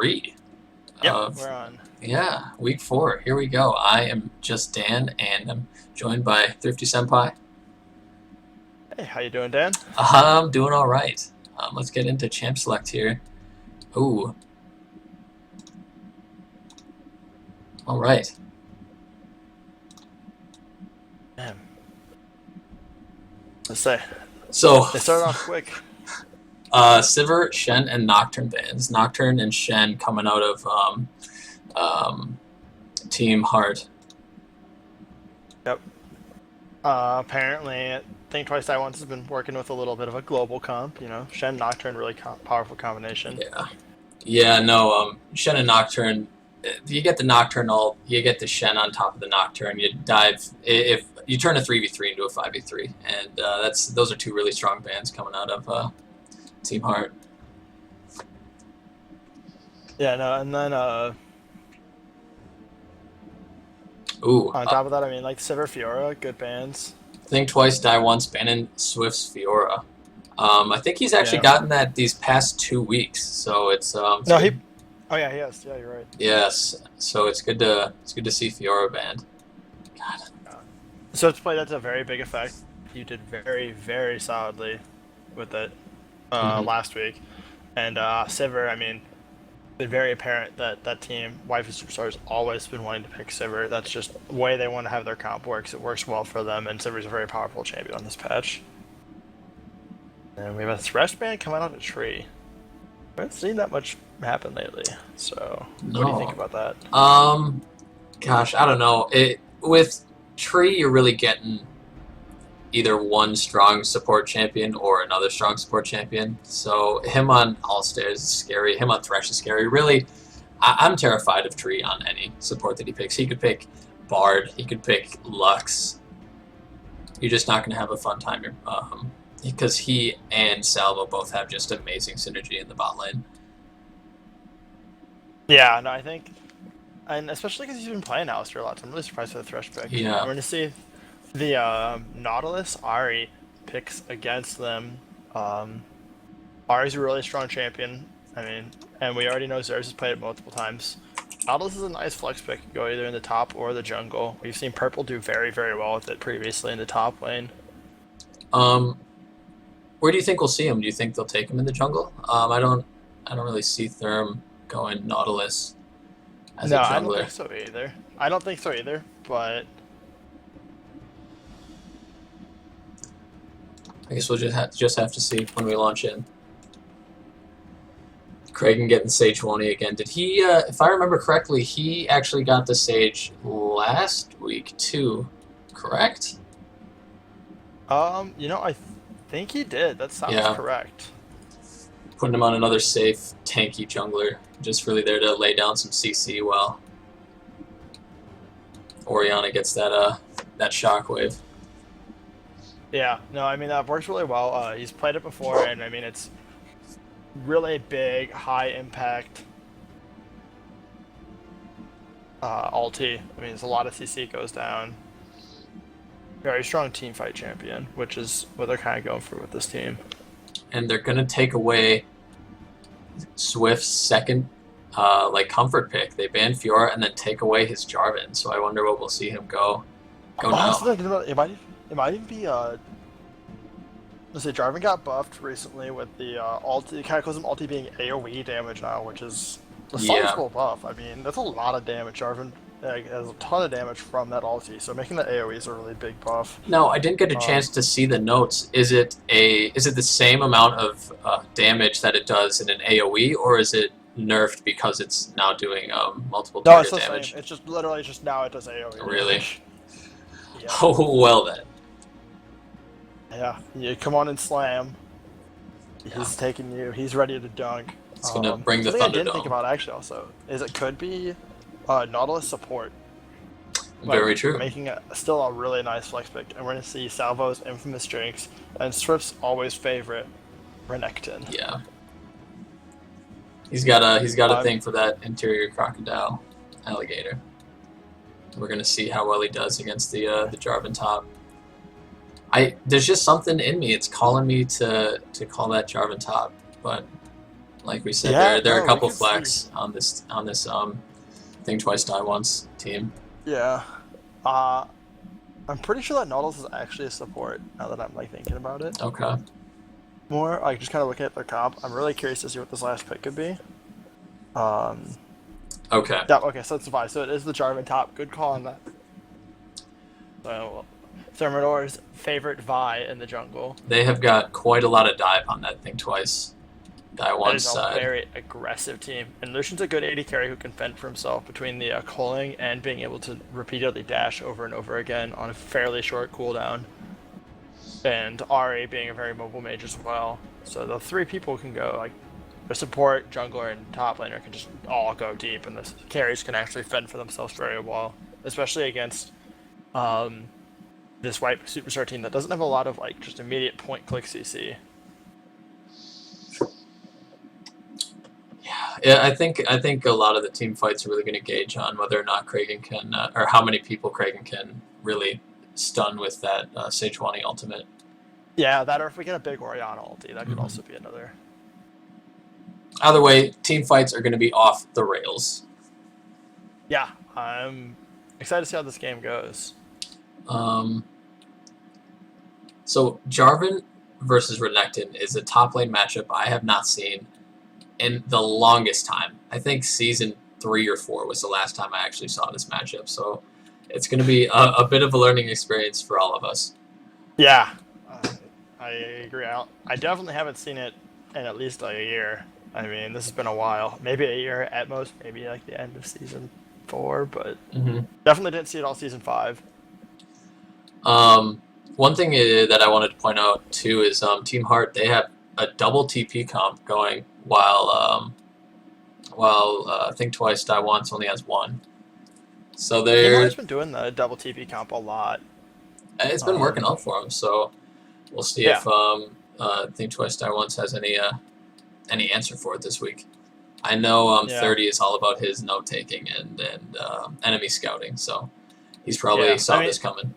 Three Yep, of, we're on. yeah, week 4. Here we go. I am just Dan, and I'm joined by Thrifty Senpai. Hey, how you doing, Dan? I'm doing all right. Let's get into Champ Select here. Ooh, all right. Man, let's say So, they started off quick. Sivert, Shen, and Nocturne bans. Nocturne and Shen coming out of um, Team Heart. Yep. Apparently, Think Twice Die Once has been working with a little bit of a global comp. Shen Nocturne really powerful combination. Yeah. Yeah, no, Shen and Nocturne, you get the Nocturne ult, you get the Shen on top of the Nocturne, you dive, if you turn a 3v3 into a 5v3, and those are two really strong bans coming out of Team Heart. Yeah, no, and then Ooh, on top of that, I mean, like Sivir Fiora, good bands. Think Twice, Die Once, banning Swift's Fiora. I think he's actually Yeah. gotten that these past 2 weeks, so it's No, good. he. Oh yeah, he has. Yeah, you're right. Yes, so it's good to see Fiora banned. God. So it's played. That's a very big effect. You did very, very solidly with it last week, and Sivir. I mean, been very apparent that that team, Waifu Superstar's always been wanting to pick Sivir. That's just the way they want to have their comp works. It works well for them, and Sivir's a very powerful champion on this patch. And we have a Thresh ban coming out of a tree. We haven't seen that much happen lately. So, what do you think about that? Gosh, I don't know. With Tree, you're really getting either one strong support champion or another strong support champion. So him on All Stairs is scary. Him on Thresh is scary. Really, I'm terrified of Tree on any support that he picks. He could pick Bard. He could pick Lux. You're just not going to have a fun time because he and Salvo both have just amazing synergy in the bot lane. Yeah, no, I think, and especially because he's been playing Alistair a lot, so I'm really surprised by the Thresh pick. Yeah. I'm going to see the Nautilus Ari picks against them. Ari's a really strong champion. I mean, and we already know Zerz has played it multiple times. Nautilus is a nice flex pick. Go either in the top or the jungle. We've seen Purple do very, very well with it previously in the top lane. Where do you think we'll see him? Do you think they'll take him in the jungle? I don't really see Therm going Nautilus as a jungler. I don't think so either. I don't think so either, but I guess we'll just have to see when we launch in. Kragan getting Sage 1 again. Did he, if I remember correctly, he actually got the Sage last week too, correct? I think he did. That sounds correct. Putting him on another safe, tanky jungler, just really there to lay down some CC while Orianna gets that shockwave. Yeah, no, I mean, that works really well. He's played it before, and I mean, it's really big, high impact ulti. I mean, it's a lot of CC goes down. Very strong team fight champion, which is what they're kind of going for with this team. And they're going to take away Swift's second comfort pick. They ban Fiora and then take away his Jarvan, so I wonder what we'll see him go now. It might even be let's say Jarvan got buffed recently with the ulti. It kind of calls him ulti being AoE damage now, which is a sizable buff. I mean, that's a lot of damage. Jarvan has a ton of damage from that ulti, so making the AoE is a really big buff. No, I didn't get a chance to see the notes. Is it the same amount of damage that it does in an AoE, or is it nerfed because it's now doing multiple target damage? Same. It's just literally just now it does AoE. Really? Yeah. Oh well then. Yeah, you come on and slam. He's taking you. He's ready to dunk. It's gonna bring the Thunderdome. I didn't think about actually also is it could be Nautilus support. Very true. Making it still a really nice flex pick, and we're gonna see Salvo's infamous drinks and Swift's always favorite, Renekton. Yeah. He's got a thing for that interior crocodile alligator. We're gonna see how well he does against the Jarvan top. There's just something in me. It's calling me to call that Jarvan top, but Like we said, Yeah, there are a no, we couple could see. flex on this think twice die once team. Yeah. Uh, I'm pretty sure that Nautilus is actually a support now that I'm like thinking about it Okay. more. Like just kind of looking at their comp, I'm really curious to see what this last pick could be. Um, Okay. yeah, okay, so it's Vi. So it is the Jarvan top. Good call on that. So, Thermidor's favorite Vi in the jungle. They have got quite a lot of dive on that think twice die That once is a side. very aggressive team. And Lucian's a good AD carry who can fend for himself between the culling and being able to repeatedly dash over and over again on a fairly short cooldown. And Ari being a very mobile mage as well. So the three people can go, like, the support, jungler, and top laner can just all go deep, and the carries can actually fend for themselves very well. Especially against this white superstar team that doesn't have a lot of, like, just immediate point-click CC. Yeah, I think a lot of the team fights are really going to gauge on whether or not Kragan can, or how many people Kragan can really stun with that Sejuani ultimate. Yeah, that or if we get a big Orianna ulti, that could Mhm. also be another. Either way, team fights are going to be off the rails. Yeah, I'm excited to see how this game goes. So Jarvan versus Renekton is a top lane matchup I have not seen in the longest time. I think season 3 or 4 was the last time I actually saw this matchup. So it's going to be a bit of a learning experience for all of us. Yeah, I agree. I definitely haven't seen it in at least like a year. I mean, this has been a while. Maybe a year at most. Maybe like the end of season 4, but definitely didn't see it all season 5. One thing that I wanted to point out too is Team Heart. They have a double TP comp going while Think Twice Die Once only has one. So Team they're Heart's been doing the double TP comp a lot. it's been working out for them. So we'll see Yeah. if Think Twice Die Once has any answer for it this week. I know Yeah. 30 is all about his note taking and enemy scouting, so he's probably Yeah, saw I mean- this coming.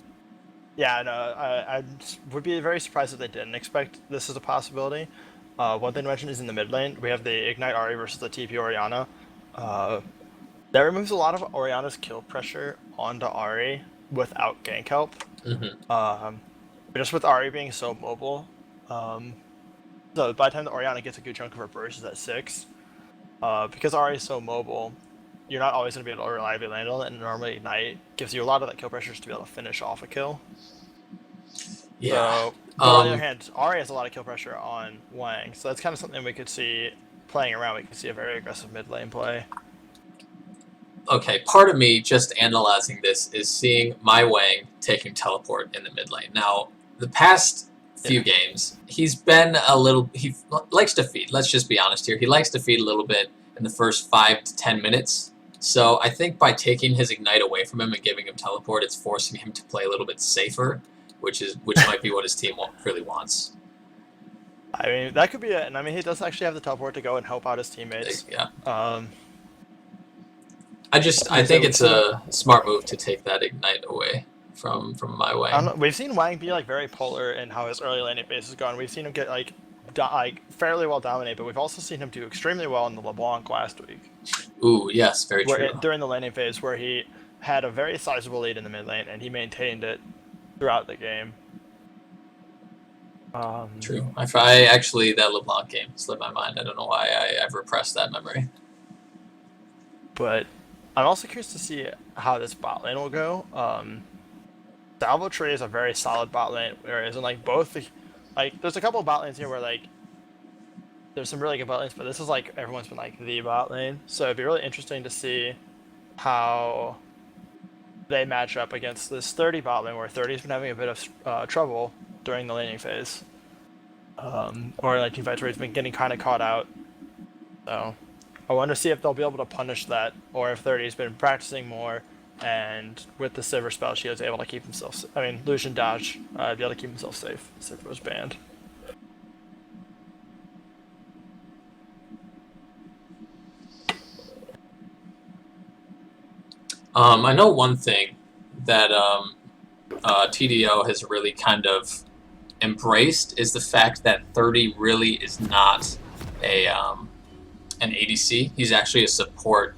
Yeah, no, I would be very surprised if they didn't expect this as a possibility. One thing to mention is in the mid lane, we have the Ignite Ari versus the TP Orianna. That removes a lot of Orianna's kill pressure onto Ari without gank help. But just with Ari being so mobile, so by the time that Orianna gets a good chunk of her burst at 6, because Ari is so mobile, you're not always going to be able to reliably land on it, and normally Ignite gives you a lot of that kill pressure just to be able to finish off a kill. Yeah. So, but on the other hand, Ari has a lot of kill pressure on Wang, so that's kind of something we could see playing around. We could see a very aggressive mid lane play. Okay, part of me just analyzing this is seeing my Wang taking teleport in the mid lane. Now, the past few games, he's been a little. He likes to feed. Let's just be honest here. He likes to feed a little bit in the first 5 to 10 minutes. So I think by taking his Ignite away from him and giving him teleport, it's forcing him to play a little bit safer, which might be what his team really wants. I mean, that could be it. And I mean, he does actually have the teleport to go and help out his teammates. Yeah. I think it's a smart move to take that Ignite away from my Wang. We've seen Wang be like very polar in how his early laning phase has gone. We've seen him get like fairly well dominated, but we've also seen him do extremely well in the LeBlanc last week. Ooh, yes, very true. During the laning phase, where he had a very sizable lead in the mid lane and he maintained it throughout the game. True. I actually, that LeBlanc game slipped my mind. I don't know why I've repressed that memory. But I'm also curious to see how this bot lane will go. Salvo Tree is a very solid bot lane, whereas in like both there's a couple of bot lanes here where like there's some really good bot lanes, but this is like everyone's been like the bot lane. So it'd be really interesting to see how they match up against this 30 bot lane, where 30's been having a bit of trouble during the laning phase. Or like Team Fight Tour's been getting kind of caught out. So I want to see if they'll be able to punish that, or if 30's been practicing more, and with the Sivir spell, she was able to keep himself. I mean, Lucian dodge, be able to keep himself safe. Sivir was banned. I know one thing that TDO has really kind of embraced is the fact that 30 really is not a an ADC. He's actually a support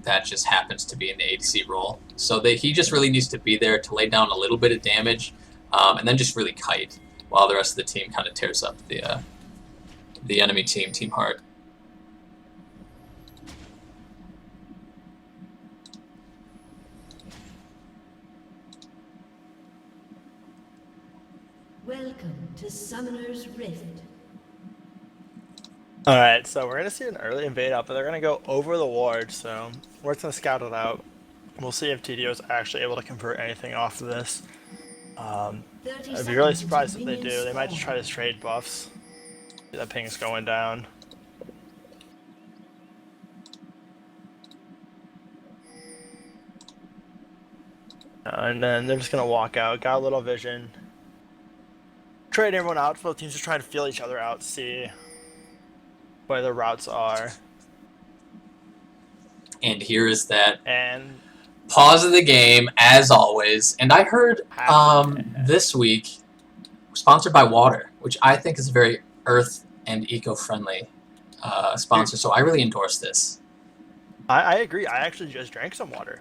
that just happens to be in the ADC role. So he just really needs to be there to lay down a little bit of damage, and then just really kite while the rest of the team kind of tears up the enemy team, Team Heart. Welcome to Summoner's Rift. Alright, so we're going to see an early invade up, but they're going to go over the ward, so we're going to scout it out. We'll see if TDO is actually able to convert anything off of this. I'd be really surprised if they do. They might just try to trade buffs. See that ping's going down. And then they're just going to walk out. Got a little vision. Trade everyone out. Both teams are trying to feel each other out, see where the routes are. And here is that And pause of the game, as always. And I heard this week, sponsored by water, which I think is a very earth and eco-friendly sponsor. So I really endorse this. I agree. I actually just drank some water.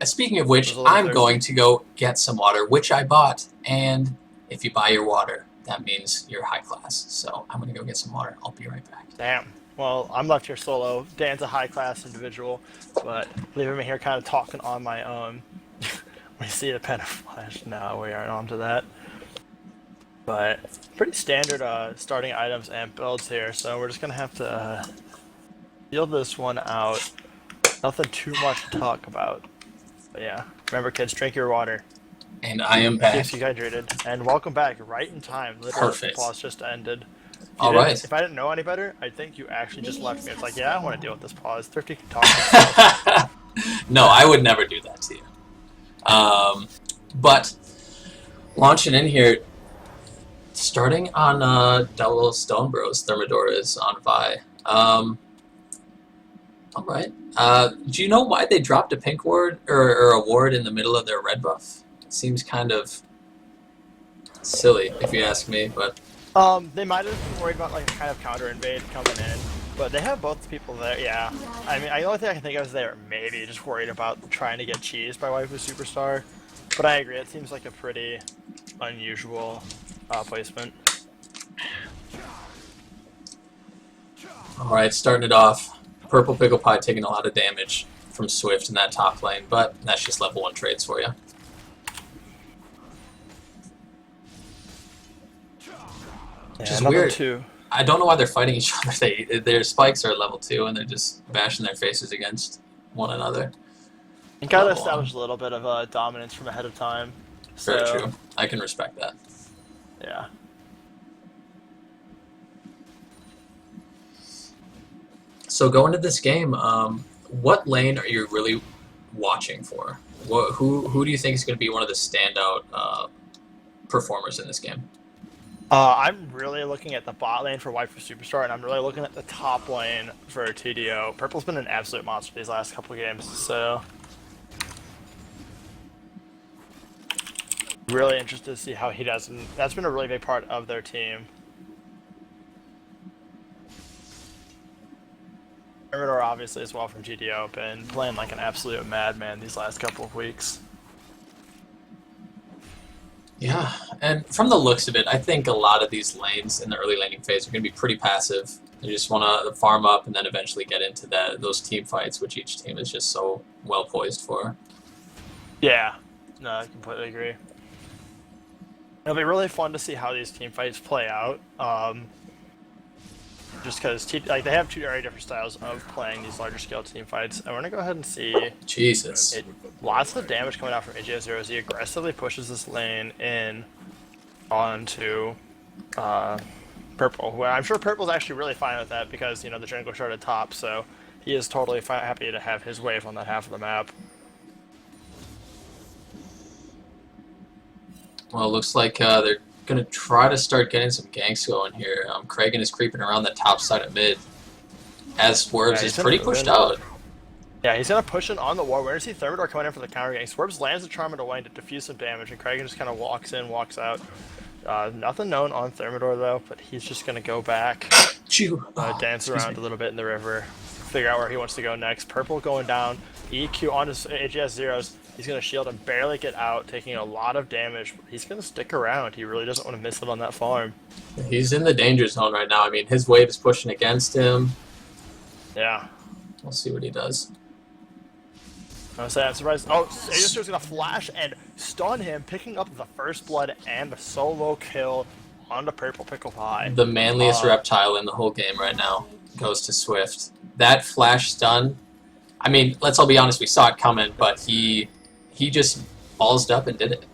Speaking of which, I'm going to go get some water, which I bought. And if you buy your water, that means you're high class. So I'm going to go get some water. I'll be right back. Damn. Well, I'm left here solo. Dan's a high-class individual, but leaving me here kind of talking on my own. We see the pen of flash now. We aren't on to that. But pretty standard starting items and builds here, so we're just going to have to feel this one out. Nothing too much to talk about. But yeah, remember kids, drink your water. And I am back. Keeps you hydrated. And welcome back, right in time. Literally, Perfect. the pause just ended. All right. If I didn't know any better, I think you actually just left me. It's like, yeah, I don't want to deal with this pause. Thrifty can talk to himself. No, I would never do that to you. But launching in here, starting on Double Stone Bros, Thermidor is on Vi. All right. Do you know why they dropped a pink ward or a ward in the middle of their red buff? It seems kind of silly, if you ask me, but. They might have been worried about like a kind of counter invade coming in, but they have both people there. Yeah, I mean, the only thing I can think of is they were maybe just worried about trying to get cheesed by Waifu Superstar. But I agree, it seems like a pretty unusual placement. All right, starting it off. Purple Pickle Pie taking a lot of damage from Swift in that top lane, but that's just level 1 trades for you. Which is weird. 2. I don't know why they're fighting each other. Their spikes are at level 2, and they're just bashing their faces against one another. And kind of establish a little bit of dominance from ahead of time. Very true. I can respect that. Yeah. So going to this game, what lane are you really watching for? Who do you think is going to be one of the standout performers in this game? I'm really looking at the bot lane for Waifu Superstar, and I'm really looking at the top lane for TDO. Purple's been an absolute monster these last couple of games, so really interested to see how he does. And that's been a really big part of their team. Thermidor obviously as well from TDO, been playing like an absolute madman these last couple of weeks. Yeah, and from the looks of it, I think a lot of these lanes in the early laning phase are going to be pretty passive. They just want to farm up and then eventually get into those team fights, which each team is just so well poised for. Yeah, no, I completely agree. It'll be really fun to see how these team fights play out. Just because they have two very different styles of playing these larger scale team fights, and we're gonna go ahead and see. Jesus. Lots of damage coming out from AJ0. He aggressively pushes this lane in onto Purple. Well, I'm sure Purple's actually really fine with that because the jungle shard at top, so he is totally happy to have his wave on that half of the map. Well, it looks like they're going to try to start getting some ganks going here. Kragan is creeping around the top side of mid as Swerves is pretty pushed out. Yeah, he's going to push in on the wall. We're going to see Thermidor coming in for the counter gank. Swerves lands the Charm away to defuse some damage, and Kragan just kind of walks in, walks out. Nothing known on Thermidor though, but he's just gonna go back, Chew. dance Excuse around me. a little bit in the river, figure out where he wants to go next. Purple going down, EQ on his AGS zeros. He's gonna shield and barely get out, taking a lot of damage. But he's gonna stick around. He really doesn't want to miss it on that farm. He's in the danger zone right now. I mean, his wave is pushing against him. Yeah. We'll see what he does. I'm surprised. Oh, AGS zero's gonna flash and stun him, picking up the first blood and the solo kill on the purple pickle pie. The manliest reptile in the whole game right now goes to Swift. That flash stun, I mean, let's all be honest, we saw it coming, but he just ballsed up and did it.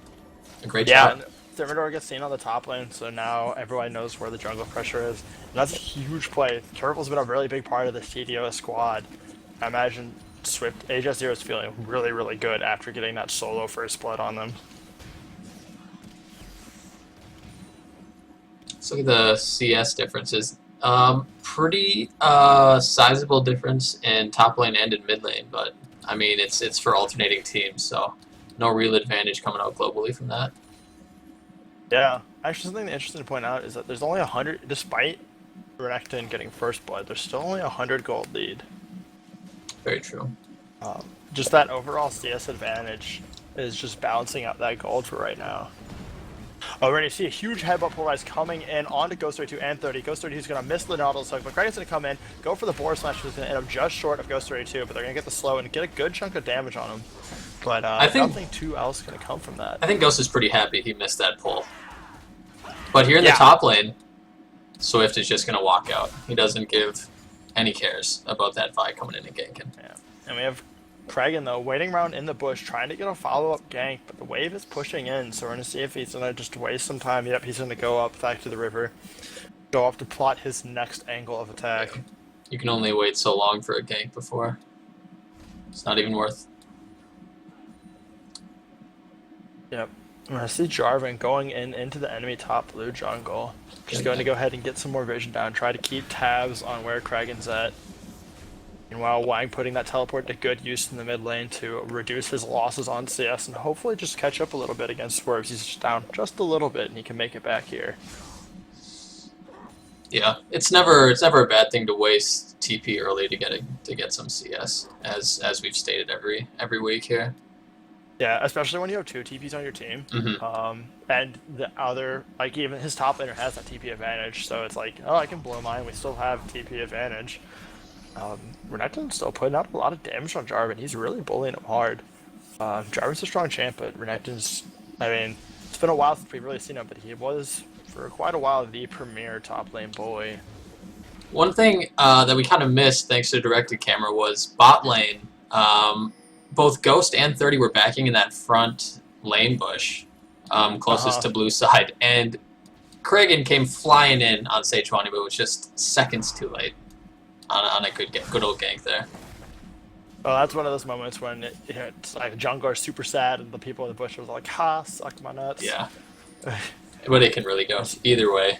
A great job. Yeah, Thermidor gets seen on the top lane, so now everyone knows where the jungle pressure is. And that's a huge play. Turtle's been a really big part of the TDO squad. I imagine Swift AGS Zero is feeling really, really good after getting that solo first blood on them. Let's look at the CS differences. Pretty sizable difference in top lane and in mid lane, but I mean it's for alternating teams, so no real advantage coming out globally from that. Yeah, actually something interesting to point out is that there's only 100, despite Renekton getting first blood, there's still only 100 gold lead. Very true. Just that overall CS advantage is just balancing out that gold for right now. Oh, we're going to see a huge headbutt polarize coming in onto Ghost 32 and 30. Ghost 32 is going to miss the Nautilus hook, but Kraken's going to come in, go for the Boar Smash, who's going to end up just short of Ghost 32, but they're going to get the slow and get a good chunk of damage on him. But I think nothing too else going to come from that. I think Ghost is pretty happy he missed that pull. But here in the top lane, Swift is just going to walk out. He doesn't give any cares about that Vi coming in and ganking. Yeah. And we have Kraken, though, waiting around in the bush, trying to get a follow-up gank, but the wave is pushing in, so we're going to see if he's going to just waste some time. Yep, he's going to go up back to the river, go up to plot his next angle of attack. You can only wait so long for a gank before. It's not even worth. Yep. We're going to see Jarvan going into the enemy top blue jungle. Just going to go ahead and get some more vision down, try to keep tabs on where Kraken's at. Meanwhile, Wang putting that teleport to good use in the mid lane to reduce his losses on CS and hopefully just catch up a little bit against Swerves. He's just down just a little bit and he can make it back here. Yeah, it's never a bad thing to waste TP early to get some CS, as we've stated every week here. Yeah, especially when you have two TPs on your team. Mm-hmm. And the other, like even his top laner has that TP advantage, so it's like, oh, I can blow mine, we still have TP advantage. Renekton's still putting out a lot of damage on Jarvan. He's really bullying him hard. Jarvan's a strong champ, but Renekton's, I mean, it's been a while since we've really seen him, but he was, for quite a while, the premier top lane bully. One thing that we kind of missed, thanks to directed camera, was bot lane. Both Ghost and 30 were backing in that front lane bush, closest to blue side, and Kraken came flying in on Sejuani, but it was just seconds too late on a good old gank there. Well, that's one of those moments when it's like jungler super sad and the people in the bush was like, ha, suck my nuts. Yeah. But it can really go either way.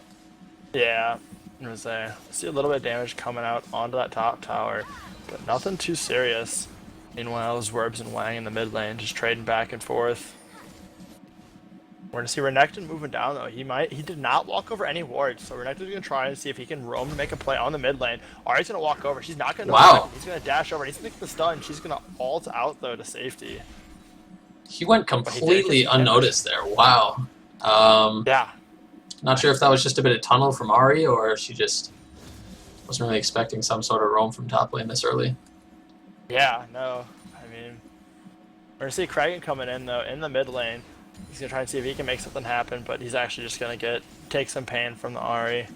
Yeah. It was see a little bit of damage coming out onto that top tower, but nothing too serious. Meanwhile, Zwerbs and Wang in the mid lane just trading back and forth. We're gonna see Renekton moving down though. He did not walk over any wards, so Renekton's gonna try and see if he can roam to make a play on the mid lane. Ari's gonna walk over. She's not gonna. Wow. He's gonna dash over. And he's gonna get the stun. She's gonna ult out though to safety. He went completely unnoticed there. Wow. Yeah. Not sure if that was just a bit of tunnel from Ari, or she just wasn't really expecting some sort of roam from top lane this early. Yeah. No. I mean, we're gonna see Kraken coming in though in the mid lane. He's gonna try and see if he can make something happen, but he's actually just gonna take some pain from the Ari.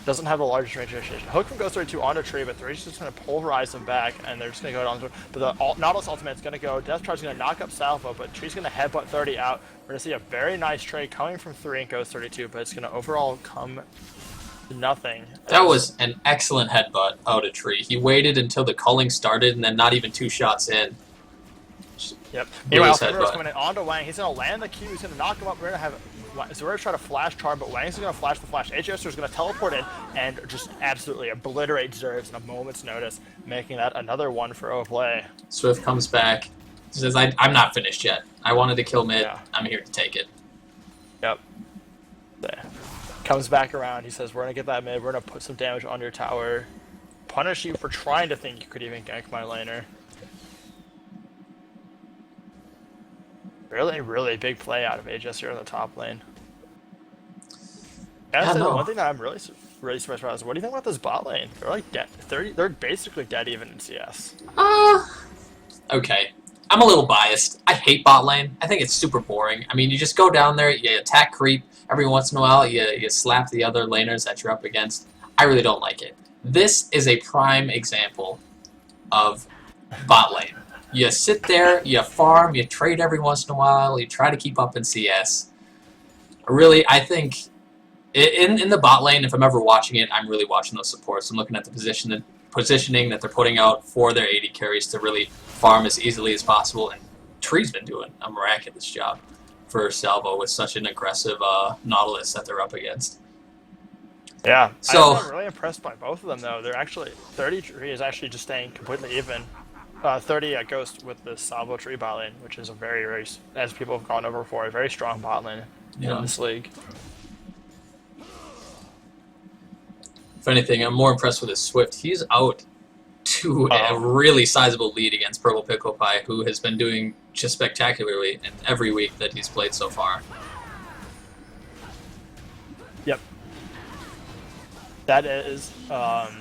Doesn't have the largest range of initiation. Hook from Ghost 32 onto Tree, but 3's just gonna pulverize him back, and they're just gonna go down to. But the Nautilus ultimate's gonna go. Death Charge's gonna knock up Salvo, but Tree's gonna headbutt 30 out. We're gonna see a very nice trade coming from 3 and Ghost 32, but it's gonna overall come to nothing. That was an excellent headbutt out of Tree. He waited until the culling started, and then not even 2 shots in. Yep. Meanwhile, Nice Zwer's headbutt. coming in onto Wang. He's going to land the Q. He's going to knock him up. We're going to have Zwer's try to flash charm, but Wang's going to flash the flash. HSR is going to teleport in and just absolutely obliterate Zerves in a moment's notice, making that another 1-for-0 play. Swift comes back. He says, I'm not finished yet. I wanted to kill mid. Yeah. I'm here to take it. Yep. There. Comes back around. He says, "We're gonna get that mid. We're gonna put some damage on your tower. Punish you for trying to think you could even gank my laner." Really, really big play out of Aegis here in the top lane. Yeah, The no. one thing that I'm really surprised about is, what do you think about this bot lane? They're like dead. They're basically dead even in CS. Okay. I'm a little biased. I hate bot lane. I think it's super boring. I mean, you just go down there, you attack creep. Every once in a while, you slap the other laners that you're up against. I really don't like it. This is a prime example of bot lane. You sit there, you farm, you trade every once in a while, you try to keep up in CS. Really, I think in the bot lane, if I'm ever watching it, I'm really watching those supports. I'm looking at the positioning that they're putting out for their AD carries to really farm as easily as possible. And Tree's been doing a miraculous job for Salvo with such an aggressive Nautilus that they're up against. Yeah, So I'm really impressed by both of them, though. They're actually 33 is actually just staying completely even. 30 at Ghost with the Salvo Tree bot lane, which is a very, very, as people have gone over before, a very strong bot lane in this league. If anything, I'm more impressed with his Swift. He's out to a really sizable lead against Purple Pickle Pie, who has been doing just spectacularly in every week that he's played so far. Yep. That is, alright,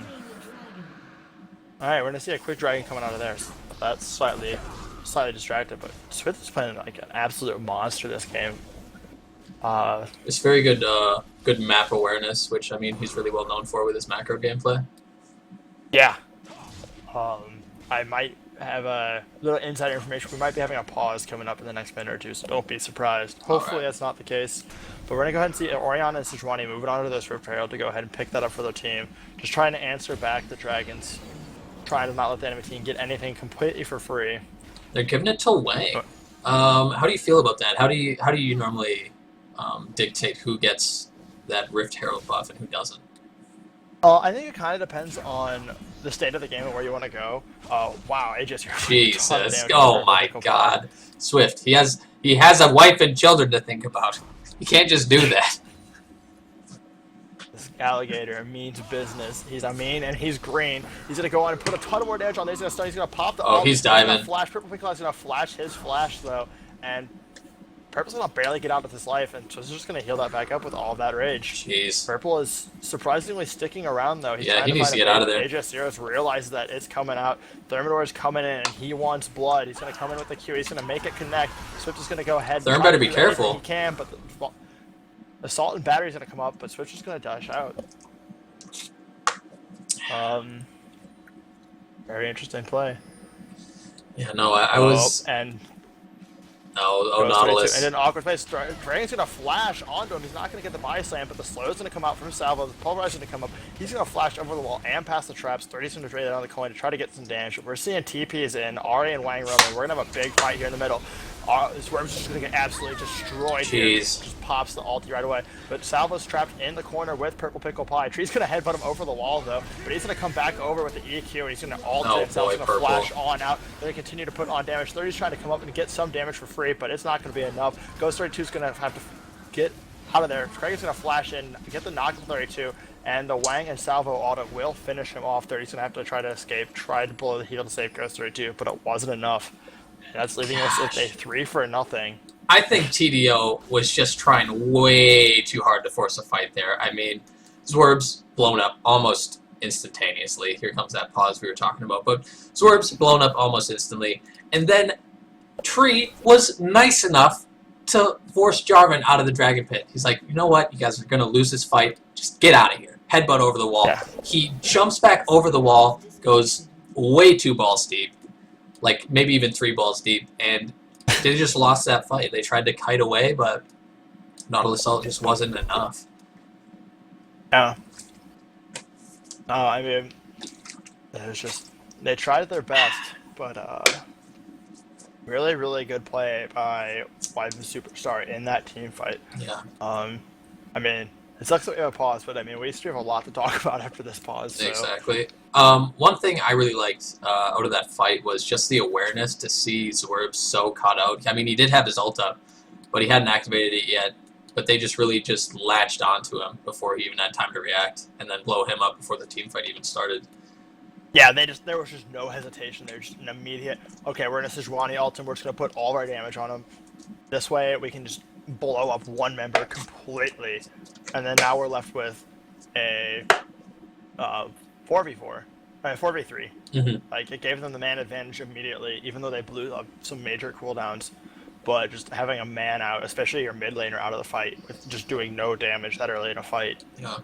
we're gonna see a quick dragon coming out of there. So that's slightly distracted, but Swift is playing like an absolute monster this game. It's very good good map awareness, which, I mean, he's really well known for with his macro gameplay. Yeah. I might have a little insider information. We might be having a pause coming up in the next minute or two, so don't be surprised. Hopefully that's not the case. But we're going to go ahead and see Oriana and Sejuani moving on to this Rift Herald to go ahead and pick that up for their team. Just trying to answer back the Dragons. Trying to not let the enemy team get anything completely for free. They're giving it to Wang. How do you feel about that? How do you normally dictate who gets that Rift Herald buff and who doesn't? I think it kind of depends on the state of the game and where you want to go. Wow, Aegis, you're Jesus! Oh my God, Swift. He has a wife and children to think about. You can't just do that. This alligator means business. He's a mean and he's green. He's gonna go on and put a ton of more damage on there. He's gonna start. He's gonna pop the. Oh, he's diving. Flash. Purple Pickle is gonna flash his flash though, and Purple's gonna barely get out of his life, and so he's just gonna heal that back up with all of that rage. Jeez. Purple is surprisingly sticking around though. He's yeah, he needs to get out of there. Aegis Zeros realizes that it's coming out. Thermidor is coming in, and he wants blood. He's gonna come in with the Q. He's gonna make it connect. Swift is gonna go ahead. Therm better be careful. He can, but the assault and battery is gonna come up, but Switch is gonna dash out. Very interesting play. Yeah, no, I was. And Nautilus. And then awkward place. Dragon's gonna flash onto him. He's not gonna get the body slam, but the slow's gonna come out from Salvo. The pulverizer's gonna come up. He's gonna flash over the wall and past the traps. 30's gonna trade it on the coin to try to get some damage. We're seeing TPs in, Ari and Wang roaming. We're gonna have a big fight here in the middle. Swerve's just gonna get absolutely destroyed here. Just pops the ulti right away. But Salvo's trapped in the corner with Purple Pickle Pie. Tree's gonna headbutt him over the wall though, but he's gonna come back over with the EQ and he's gonna ult it. Salvo's gonna flash on out. They're gonna continue to put on damage. 30's trying to come up and get some damage for free, but it's not gonna be enough. Ghost 32's gonna have to get out of there. Craig's gonna flash in, get the knock of 32, and the Wang and Salvo auto will finish him off. 30's gonna have to try to escape, try to blow the heal to save Ghost 32, but it wasn't enough. That's leaving us with a 3-0. I think TDO was just trying way too hard to force a fight there. I mean, Zwerb's blown up almost instantaneously. Here comes that pause we were talking about. But Zwerb's blown up almost instantly. And then Tree was nice enough to force Jarvan out of the Dragon Pit. He's like, you know what? You guys are going to lose this fight. Just get out of here. Headbutt over the wall. Yeah. He jumps back over the wall, goes way too balls deep. Like, maybe even 3 balls deep, and they just lost that fight. They tried to kite away, but Nautilus just wasn't enough. Yeah. I mean, it was just, they tried their best, but really, really good play by the Superstar in that team fight. Yeah. I mean, it sucks that we have a pause, but I mean, we still have a lot to talk about after this pause. So. Exactly. One thing I really liked out of that fight was just the awareness to see Zwerb so caught out. I mean, he did have his ult up, but he hadn't activated it yet. but they just really just latched onto him before he even had time to react, and then blow him up before the team fight even started. Yeah, there was just no hesitation. There was just an immediate, okay, we're going to Sejuani ult him, we're just going to put all of our damage on him. This way we can just blow up one member completely. And then now we're left with a 4v4, 4v3. Mm-hmm. Like, it gave them the man advantage immediately, even though they blew up some major cooldowns. But just having a man out, especially your mid laner out of the fight, with just doing no damage that early in a fight. Yeah.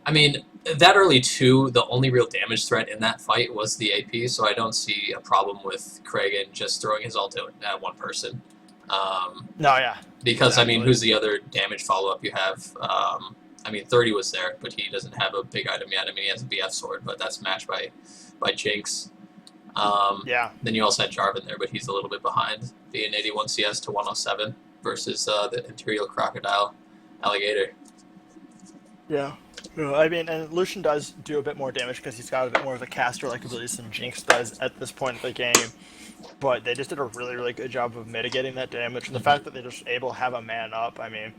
I mean, that early too, the only real damage threat in that fight was the AP, so I don't see a problem with Kragan just throwing his ult at one person. No, yeah. Because, Exactly. I mean, who's the other damage follow-up you have? I mean, 30 was there, but he doesn't have a big item yet. I mean, he has a BF sword, but that's matched by Jinx. Yeah. Then you also had Jarvan there, but he's a little bit behind, being 81 CS to 107 versus the Imperial Crocodile Alligator. Yeah. I mean, and Lucian does do a bit more damage because he's got a bit more of a caster-like ability than Jinx does at this point in the game. But they just did a really, really good job of mitigating that damage. And the fact that they're just able to have a man up, I mean,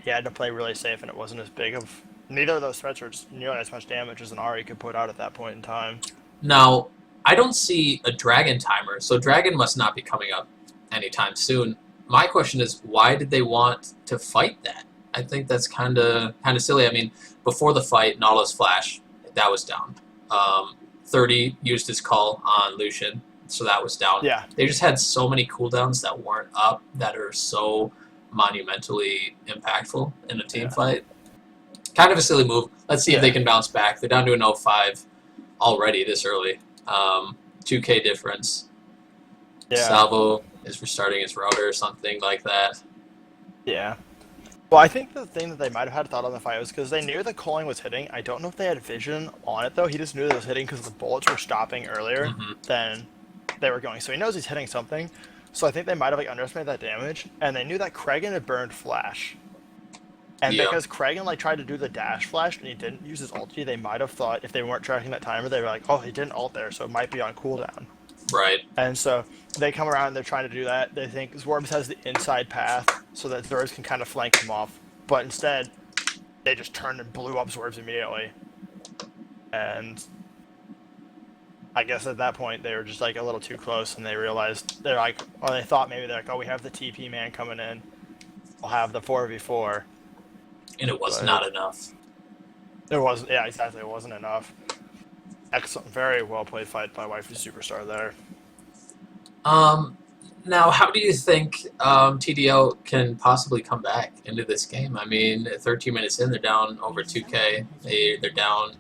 he had to play really safe and it wasn't as big of... Neither of those threats were nearly as much damage as an Ahri could put out at that point in time. Now, I don't see a Dragon timer, so Dragon must not be coming up anytime soon. My question is, why did they want to fight that? I think that's kind of silly. I mean, before the fight, Nautilus Flash, that was down. 30 used his call on Lucian, so that was down. Yeah. They just had so many cooldowns that weren't up that are so monumentally impactful in a team fight. Kind of a silly move. Let's see if they can bounce back. They're down to an 0-5 already this early. 2k difference. Yeah. Salvo is restarting his router or something like that. Yeah. Well, I think the thing that they might have had thought on the fight was because they knew the calling was hitting. I don't know if they had vision on it, though. He just knew that it was hitting because the bullets were stopping earlier than they were going. So he knows he's hitting something. So I think they might have underestimated that damage. And they knew that Kragan had burned Flash. And because Kragan tried to do the dash flash and he didn't use his ulti, they might have thought, if they weren't tracking that timer, they were like, oh, he didn't ult there, so it might be on cooldown. Right. And so they come around and they're trying to do that. They think Zworms has the inside path so that Zworms can kind of flank him off. But instead, they just turned and blew up Zworms immediately. And I guess at that point, they were just a little too close and they realized, they thought maybe oh, we have the TP man coming in. We'll have the 4v4. And it was not enough. It wasn't, yeah, exactly. It wasn't enough. Excellent, very well played fight by Waifu Superstar there. Now, how do you think TDO can possibly come back into this game? I mean, 13 minutes in, they're down over 2k.